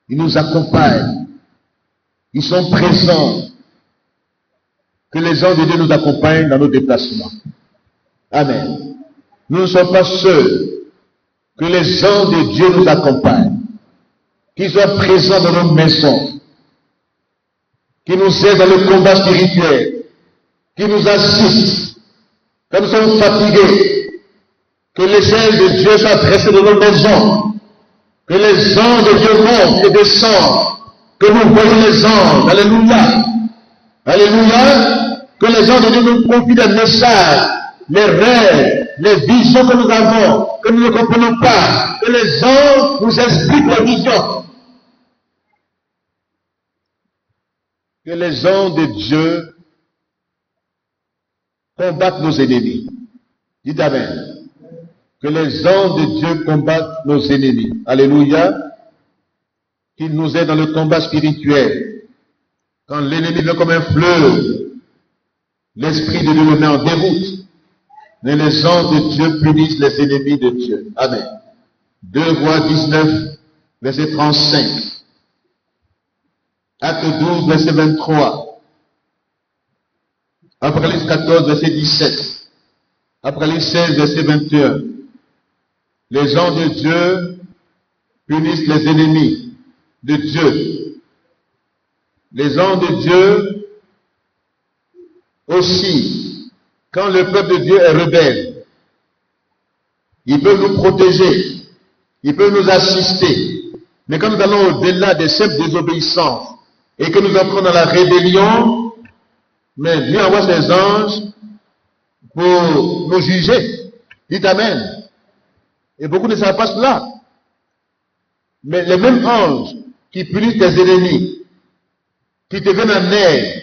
ils nous accompagnent. Ils sont présents. Que les anges de Dieu nous accompagnent dans nos déplacements. Amen. Nous ne sommes pas seuls. Que les anges de Dieu nous accompagnent. Qu'ils soient présents dans nos maisons. Qu'ils nous aident dans le combat spirituel. Qu'ils nous assistent. Quand nous sommes fatigués. Que les ailes de Dieu soient dressées dans nos maisons. Que les anges de Dieu montent et descendent. Que nous voyons les anges. Alléluia. Alléluia. Que les anges de Dieu nous confient des messages, les rêves, les visions que nous avons, que nous ne comprenons pas. Que les anges nous expliquent les visions. Que les anges de Dieu combattent nos ennemis. Dites Amen. Que les anges de Dieu combattent nos ennemis. Alléluia. Qu'ils nous aident dans le combat spirituel. Quand l'ennemi vient comme un fleuve, l'Esprit de Dieu le met en déroute. Mais les anges de Dieu punissent les ennemis de Dieu. Amen. 2 Rois 19, verset 35. Acte 12, verset 23. Apocalypse 14, verset 17. Apocalypse 16, verset 21. Les anges de Dieu punissent les ennemis de Dieu. Les anges de Dieu aussi, quand le peuple de Dieu est rebelle, il peut nous protéger, il peut nous assister. Mais quand nous allons au-delà des simples désobéissances et que nous entrons dans la rébellion, mais Dieu envoie ses anges pour nous juger. Dites Amen. Et beaucoup ne savent pas cela. Mais les mêmes anges qui punissent tes ennemis, qui te viennent en aide,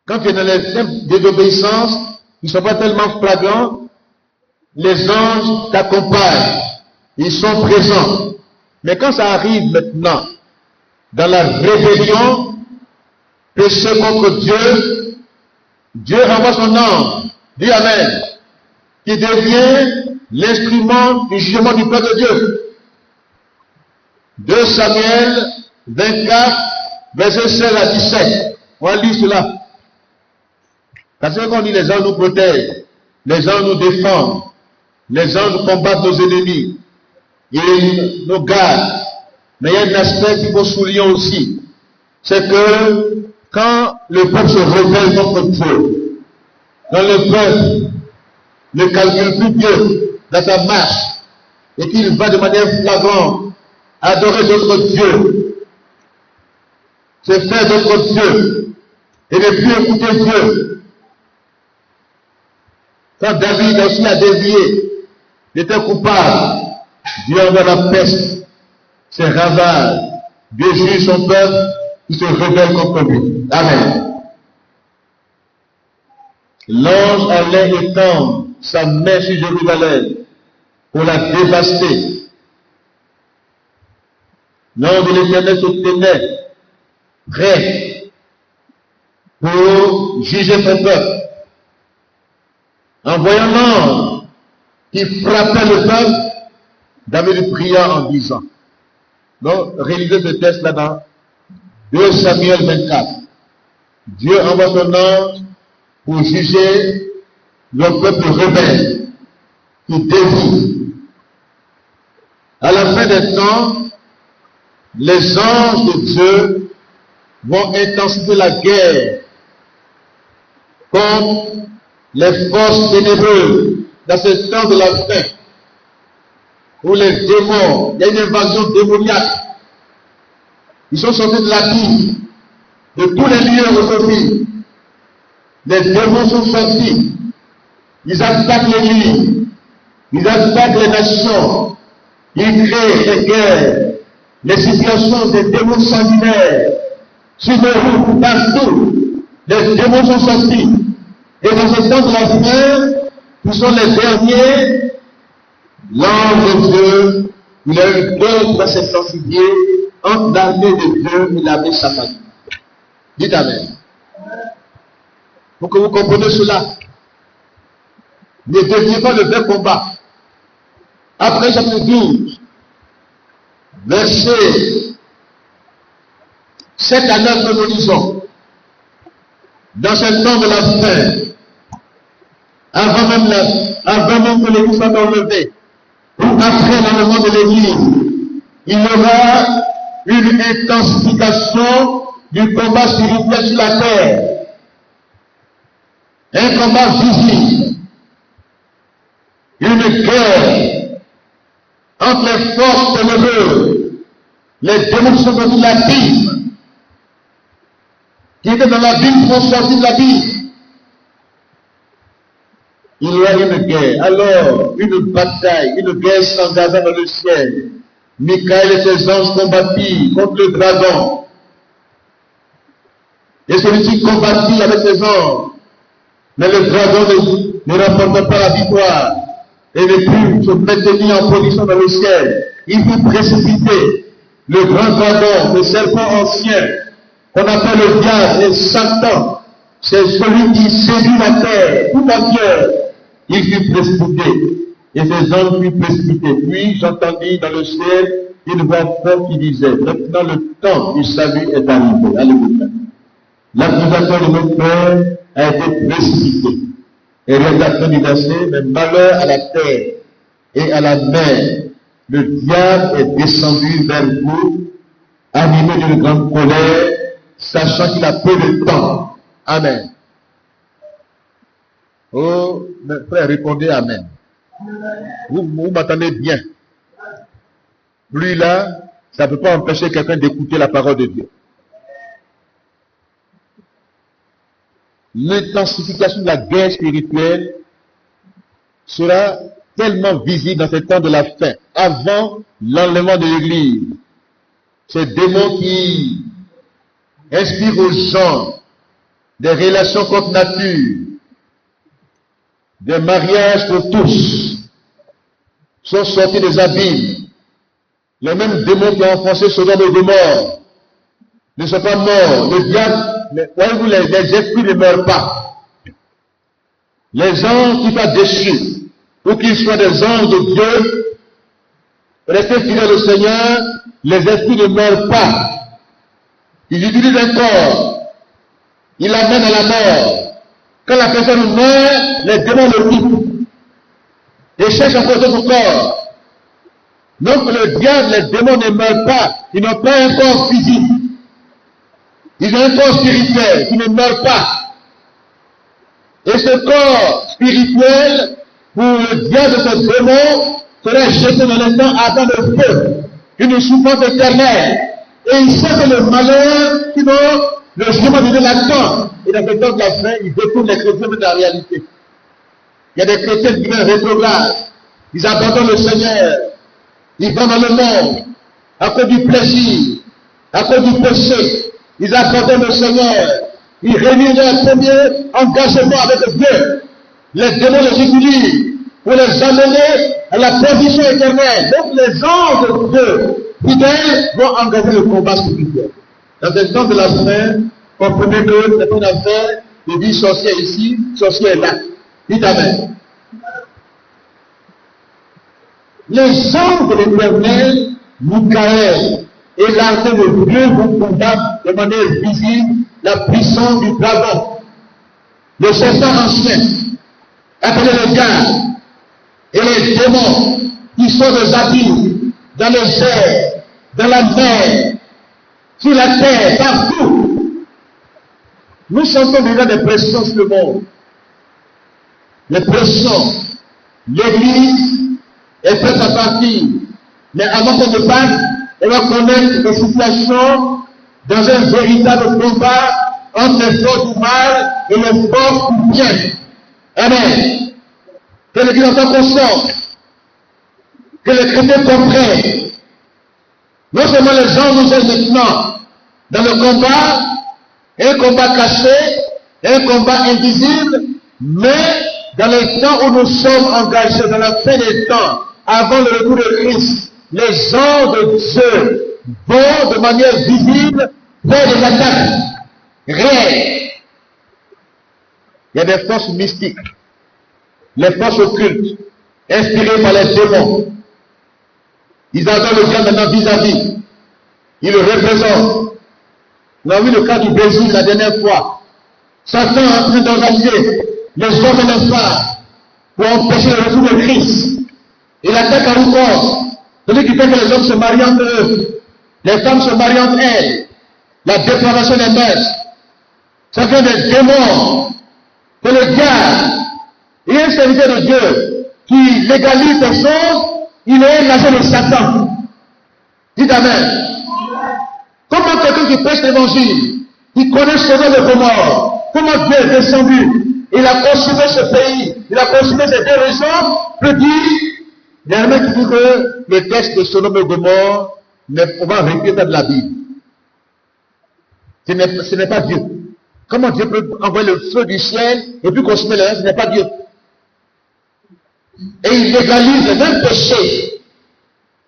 quand tu es dans les simples désobéissances, ils ne sont pas tellement flagrants, les anges t'accompagnent, ils sont présents. Mais quand ça arrive maintenant, dans la rébellion, péché contre Dieu, Dieu envoie son ange, dit Amen, qui devient l'instrument du jugement du peuple de Dieu. 2 Samuel 24, verset 16 à 17. On va lire cela. Parce que quand on dit les anges nous protègent, les anges nous défendent, les anges combattent nos ennemis, ils nous gardent. Mais il y a un aspect qu'il faut souligner aussi. C'est que quand le peuple se rebelle contre Dieu, quand le peuple ne calcule plus Dieu dans sa marche, et qu'il va de manière flagrante adorer d'autres dieux, se faire d'autres dieux, et ne plus écouter Dieu. Quand David aussi a dévié, il était coupable. Dieu envoie la peste, ses ravages. Dieu juge son peuple qui se rebelle contre lui. Amen. L'ange allait étendre sa main sur Jérusalem pour la dévaster. L'ange de l'Éternel se tenait prêt pour juger son peuple. En voyant l'ange qui frappait le peuple, David pria en disant. Donc, réalisez ce texte là dans 2 Samuel 24. Dieu envoie son ange pour juger le peuple rebelle qui dévie. À la fin des temps, les anges de Dieu vont intensifier la guerre contre les forces ténébreuses dans ce temps de la fin, où les démons, il y a une invasion démoniaque. Ils sont sortis de la vie, de tous les lieux aujourd'hui. Les démons sont sortis. Ils attaquent les nuits. Ils attaquent les nations. Ils créent des guerres, les situations des démons sanguinaires. Sur les routes, partout, les démons sont sortis. Et dans ce temps de la fin, qui sont les derniers, l'ange de Dieu, il a eu peur qui va s'intensifier entre l'armée de Dieu et l'armée satanique. Dites Amen. Pour que vous compreniez cela, ne déviez pas le vrai combat. Après chapitre 12, verset 7 à 9 que nous lisons, dans ce temps de la fin, avant même que l'église soit enlevée, après l'enlèvement de l'église, il y aura une intensification du combat spirituel sur la terre. Un combat visible. Une guerre entre les forces ténébreuses, les démons qui sont sortis de l'abîme, qui étaient dans l'abîme sont sortis de l'abîme. Il y a une guerre. Alors, une bataille, une guerre s'engagea dans le ciel. Michael et ses anges combattirent contre le dragon. Et celui-ci combattit avec ses anges. Mais le dragon ne remporta pas la victoire et ne put se maintenir en position dans le ciel. Il fut précipité. Le grand dragon, le serpent ancien, qu'on appelle le diable et Satan, c'est celui qui séduit la terre tout entière. Il fut précipité. Et ces hommes furent précipités. Puis j'entendis dans le ciel une voix forte qui disait, maintenant le temps du salut est arrivé. Alléluia. L'accusateur de notre Père a été précipité. Et rédaction du verset, mais malheur à la terre et à la mer. Le diable est descendu vers vous, animé d'une grande colère, sachant qu'il a peu de temps. Amen. Oh, mes frères, répondez Amen. Vous m'entendez bien. Lui là, ça ne peut pas empêcher quelqu'un d'écouter la parole de Dieu. L'intensification de la guerre spirituelle sera tellement visible dans ce temps de la fin, avant l'enlèvement de l'Église. Ces démons qui inspirent aux gens des relations contre nature, des mariages pour tous, sont sortis des abîmes. Les mêmes démons qui ont enfoncé Sodome et Gomorrhe ne sont pas morts. Le diable, voyez-vous, les esprits ne meurent pas. Les gens qui soient déchus, ou qu'ils soient des anges de Dieu, restez fidèles au Seigneur, les esprits ne meurent pas. Ils utilisent un corps, ils l'amènent à la mort. Quand la personne meurt, les démons le quittent et cherchent à porter son corps. Donc le diable, les démons ne meurent pas. Ils n'ont pas un corps physique. Ils ont un corps spirituel qui ne meurt pas. Et ce corps spirituel, pour le diable de ce démon, sera jeté dans l'instant ardent de feu, une souffrance éternelle. Et il sait que le malheur, sinon le jugement de Dieu l'attend. Et dans le temps de la fin, il détourne les chrétiens de la réalité. Il y a des chrétiens qui viennent rétrogrades. Ils abandonnent le Seigneur. Ils vont dans le monde à cause du plaisir, à cause du péché. Ils abandonnent le Seigneur. Ils réunissent leur premier engagement avec Dieu. Les démons les utilisent pour les amener à la perdition éternelle. Donc les anges de Dieu fidèles vont engager le combat spirituel. Dans ce temps de la fin, comprenez que c'est une affaire de vie sorcière ici, sorcière là. Dites Amen. Les anges de l'Éternel, Michael et l'armée de Dieu vont combattre de manière visible la puissance du dragon, le serpent ancien, appelé le diable, et les démons qui sont des abîmes, dans les airs, dans la mer, sur la terre, partout. Nous sentons déjà des pressions sur le monde. Les pressions. L'Église est prête à partir. Mais avant qu'on ne parte, on va connaître des situations dans un véritable combat entre les forces du mal et les forces du bien. Amen. Que l'Église en soit consciente. Que les chrétiens comprennent. Non seulement les gens nous aident maintenant dans le combat, un combat caché, un combat invisible, mais dans les temps où nous sommes engagés, dans la fin des temps, avant le retour de Christ, les anges de Dieu vont de manière visible faire des attaques réelles. Il y a des forces mystiques, les forces occultes, inspirées par les démons. Ils adorent le diable maintenant vis-à-vis. Ils le représentent. On a vu le cas du Brésil la dernière fois. Satan est en train d'organiser les hommes et les femmes pour empêcher le retour de Christ. Il attaque à outrance. Celui qui fait que les hommes se marient entre eux, les femmes se marient entre elles, la dépravation des mœurs. Ça vient des démons, que le diable et un serviteur de Dieu qui légalise des choses, il est l'agent de Satan. Dites Amen. Comment quelqu'un qui prêche l'évangile, qui connaît ce nom de Gomorrhe, comment Dieu est descendu, il a consumé ce pays, il a consumé ces deux régions, peut dire, il y a un mec qui dit que le texte de Sodome et Gomorrhe, on va répéter ça de la Bible. Ce n'est pas Dieu. Comment Dieu peut envoyer le feu du ciel et puis consumer le reste? Ce n'est pas Dieu. Et il légalise le même péché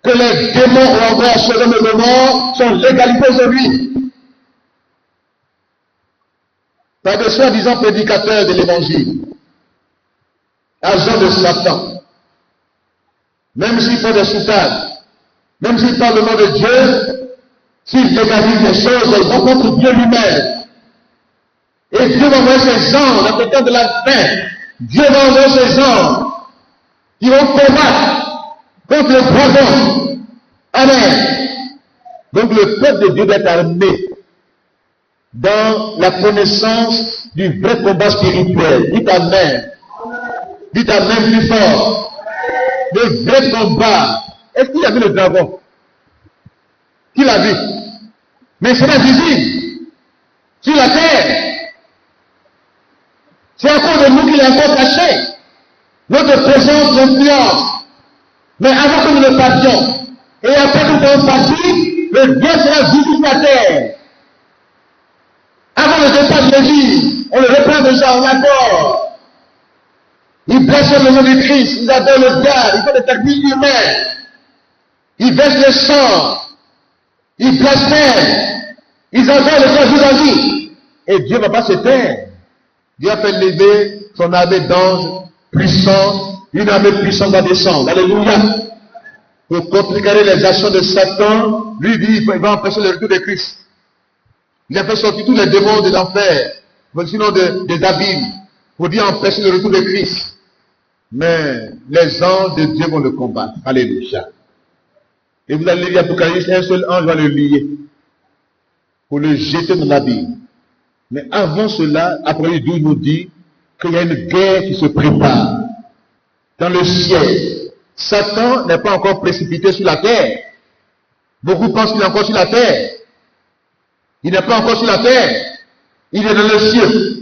que les démons ont envoyé à Sodome et Gomorrhe sont légalisés aujourd'hui. Par des soi-disant prédicateurs de l'évangile, agents de Satan, même s'ils font des soutanes, même s'ils parlent le nom de Dieu, s'ils légalisent les choses, ils vont contre Dieu lui-même. Et Dieu va envoyer ses anges dans le temps de la fin. Dieu va envoyer ses anges qui vont combattre contre le dragon. Amen. Donc le peuple de Dieu doit être armé dans la connaissance du vrai combat spirituel. Dites Amen. Dites Amen plus fort. Le vrai combat. Est-ce qu'il a vu le dragon? Qui l'a vu? Mais c'est pas visible. Sur la terre. C'est encore de nous qu'il est encore caché. Notre présence l'influence. Mais avant que nous le fassions, et après que nous soyons partis, le Dieu sera visible sur la terre. Avant le départ de l'Église, on le reprend déjà, on l'adore. Ils blessent le nom du Christ, ils adorent le diable, ils font des techniques humaines. Ils versent le sang, ils blasphèment, ils adorent le Dieu de la vie. Et Dieu ne va pas se taire. Dieu a fait lever son armée d'anges puissants, une armée puissante va descendre. Alléluia. Pour contrecarrer les actions de Satan, lui dit il va empêcher le retour de Christ. Il a fait sortir tous les démons de l'enfer, sinon des abîmes, pour dire empêcher le retour de Christ. Mais les anges de Dieu vont le combattre. Alléluia. Et vous allez lire l'Apocalypse, un seul ange va le lier pour le jeter dans l'abîme. Mais avant cela, Apocalypse 12 nous dit qu'il y a une guerre qui se prépare dans le ciel. Satan n'est pas encore précipité sur la terre. Beaucoup pensent qu'il est encore sur la terre. Il n'est pas encore sur la terre. Il est dans le ciel.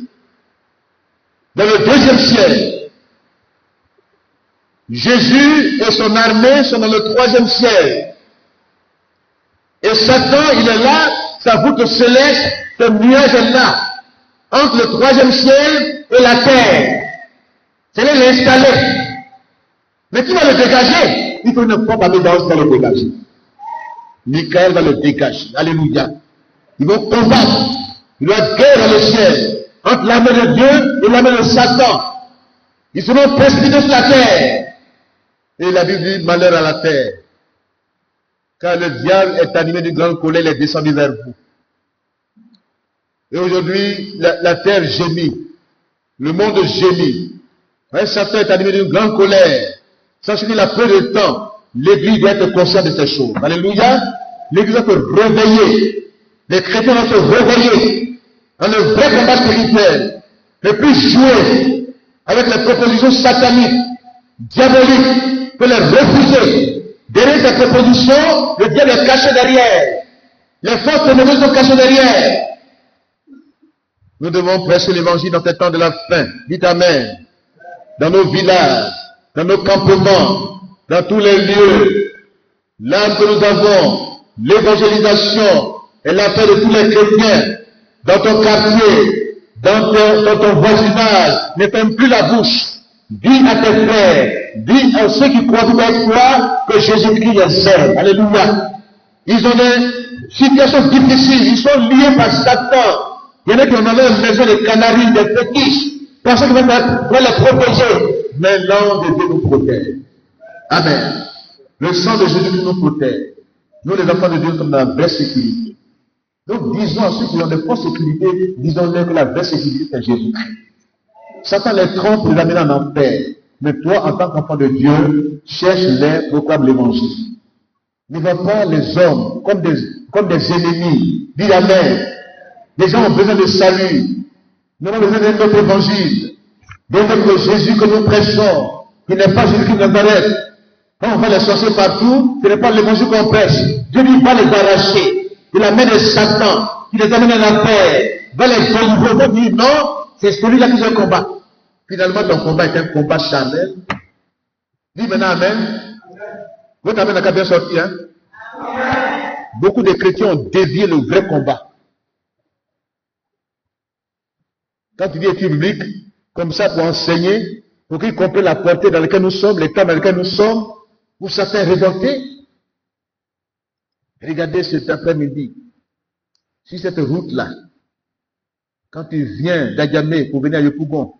Dans le deuxième ciel. Jésus et son armée sont dans le troisième ciel. Et Satan, il est là, sa voûte céleste, ce nuage est là, entre le troisième ciel et la terre. C'est là l'installer. Mais qui va le dégager? Il faut une propre amélioration qui va le dégager. Michael va le dégager. Alléluia. Ils vont combattre. Il doit être guerre dans le ciel entre l'armée de Dieu et l'armée de Satan. Ils seront précipités sur la terre. Et la Bible dit malheur à la terre. Car le diable est animé d'une grande colère, il est descendu vers vous. Et aujourd'hui, la terre gémit. Le monde gémit. Satan est animé d'une grande colère. Sachez qu'il a peu de temps. L'Église doit être consciente de ces choses. Alléluia. L'Église doit se réveiller. Les chrétiens doivent se réveiller dans le vrai combat spirituel. Ne plus jouer avec les propositions sataniques, diaboliques, que les refuser. Derrière ces propositions, le diable est caché derrière. Les forces ténébreuses sont cachées derrière. Nous devons prêcher l'évangile dans ces temps de la fin. Dites Amen. Dans nos villages, dans nos campements, dans tous les lieux. L'âme que nous avons, l'évangélisation est l'affaire de tous les chrétiens. Dans ton quartier, dans ton voisinage, ne ferme plus la bouche. Dis à tes frères, dis à ceux qui croient avec toi que Jésus-Christ est seul. Alléluia. Ils ont des situations difficiles, ils sont liés par Satan. Il y en a qui ont une maison de canaries, des fétiches. Personne qui va les protéger. Mais l'ange de Dieu nous protège. Amen. Le sang de Jésus nous protège. Nous, les enfants de Dieu, sommes dans la vraie sécurité. Donc, disons à ceux qui ont de fausses sécurités, disons-leur que la vraie sécurité, c'est Jésus-Christ. Satan les trompe, les amène en enfer. Mais toi, en tant qu'enfant de Dieu, cherche-les, proclame l'évangile. Ne vois pas les hommes comme des ennemis. Dis Amen. Les gens ont besoin de salut. Nous avons besoin de notre évangile. De notre Jésus que nous prêchons. Qui n'est pas Jésus qui nous arrête. Quand on va les sorciers partout, ce n'est pas l'évangile qu'on prêche. Dieu dit, va les arracher. De la main de Satan. Qui les amène à la paix. Va les délivrer. On dit, non, c'est celui-là qui se combat. Finalement, ton combat est un combat charnel. Dis maintenant Amen. Votre Amen n'a qu'à bien sortir. Hein? Beaucoup de chrétiens ont dévié le vrai combat. Quand tu dis étude biblique, comme ça pour enseigner, pour qu'ils comprennent la portée dans laquelle nous sommes, l'état dans lequel nous sommes, pour certains révoltés. Regardez cet après-midi, sur cette route-là, quand tu viens d'Adjamé pour venir à Yopougon,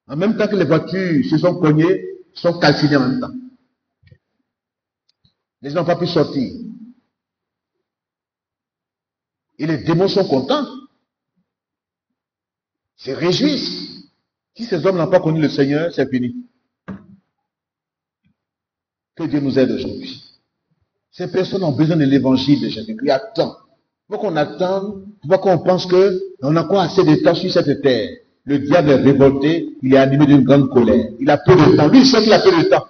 en même temps que les voitures se sont cognées, sont calcinées en même temps. Les gens n'ont pas pu sortir. Et les démons sont contents. Ils se réjouissent. Si ces hommes n'ont pas connu le Seigneur, c'est fini. Que Dieu nous aide aujourd'hui. Ces personnes ont besoin de l'évangile de Jésus-Christ. Attends. Il faut qu'on attende, il faut qu'on pense qu'on a encore assez de temps sur cette terre. Le diable est révolté, il est animé d'une grande colère. Il a peu de temps. Lui, il sait qu'il a peu de temps.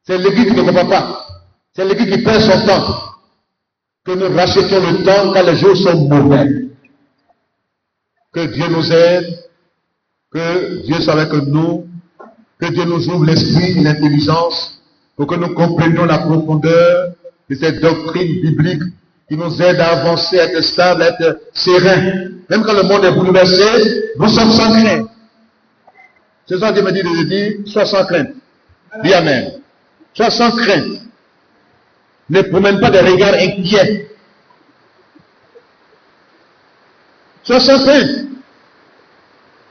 C'est l'église qui ne comprend pas. C'est l'église qui perd son temps. Que nous rachetons le temps quand les jours sont mauvais. Que Dieu nous aide. Que Dieu soit avec nous. Que Dieu nous ouvre l'esprit et l'intelligence pour que nous comprenions la profondeur de cette doctrine biblique qui nous aide à avancer, à être stable, à être serein. Même quand le monde est bouleversé, nous sommes sans crainte. C'est ça que Dieu me dit de dire, sois sans crainte. Dis Amen. Sois sans crainte. Ne promène pas des regards inquiets. Sois sans crainte.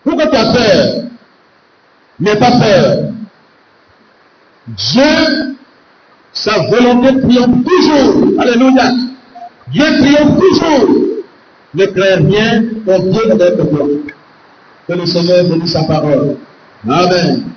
Pourquoi tu as peur? N'aie pas peur. Dieu, sa volonté triomphe toujours. Alléluia. Dieu triomphe toujours. Ne crains rien, ton Dieu est avec toi. Que le Seigneur bénisse sa parole. Amen.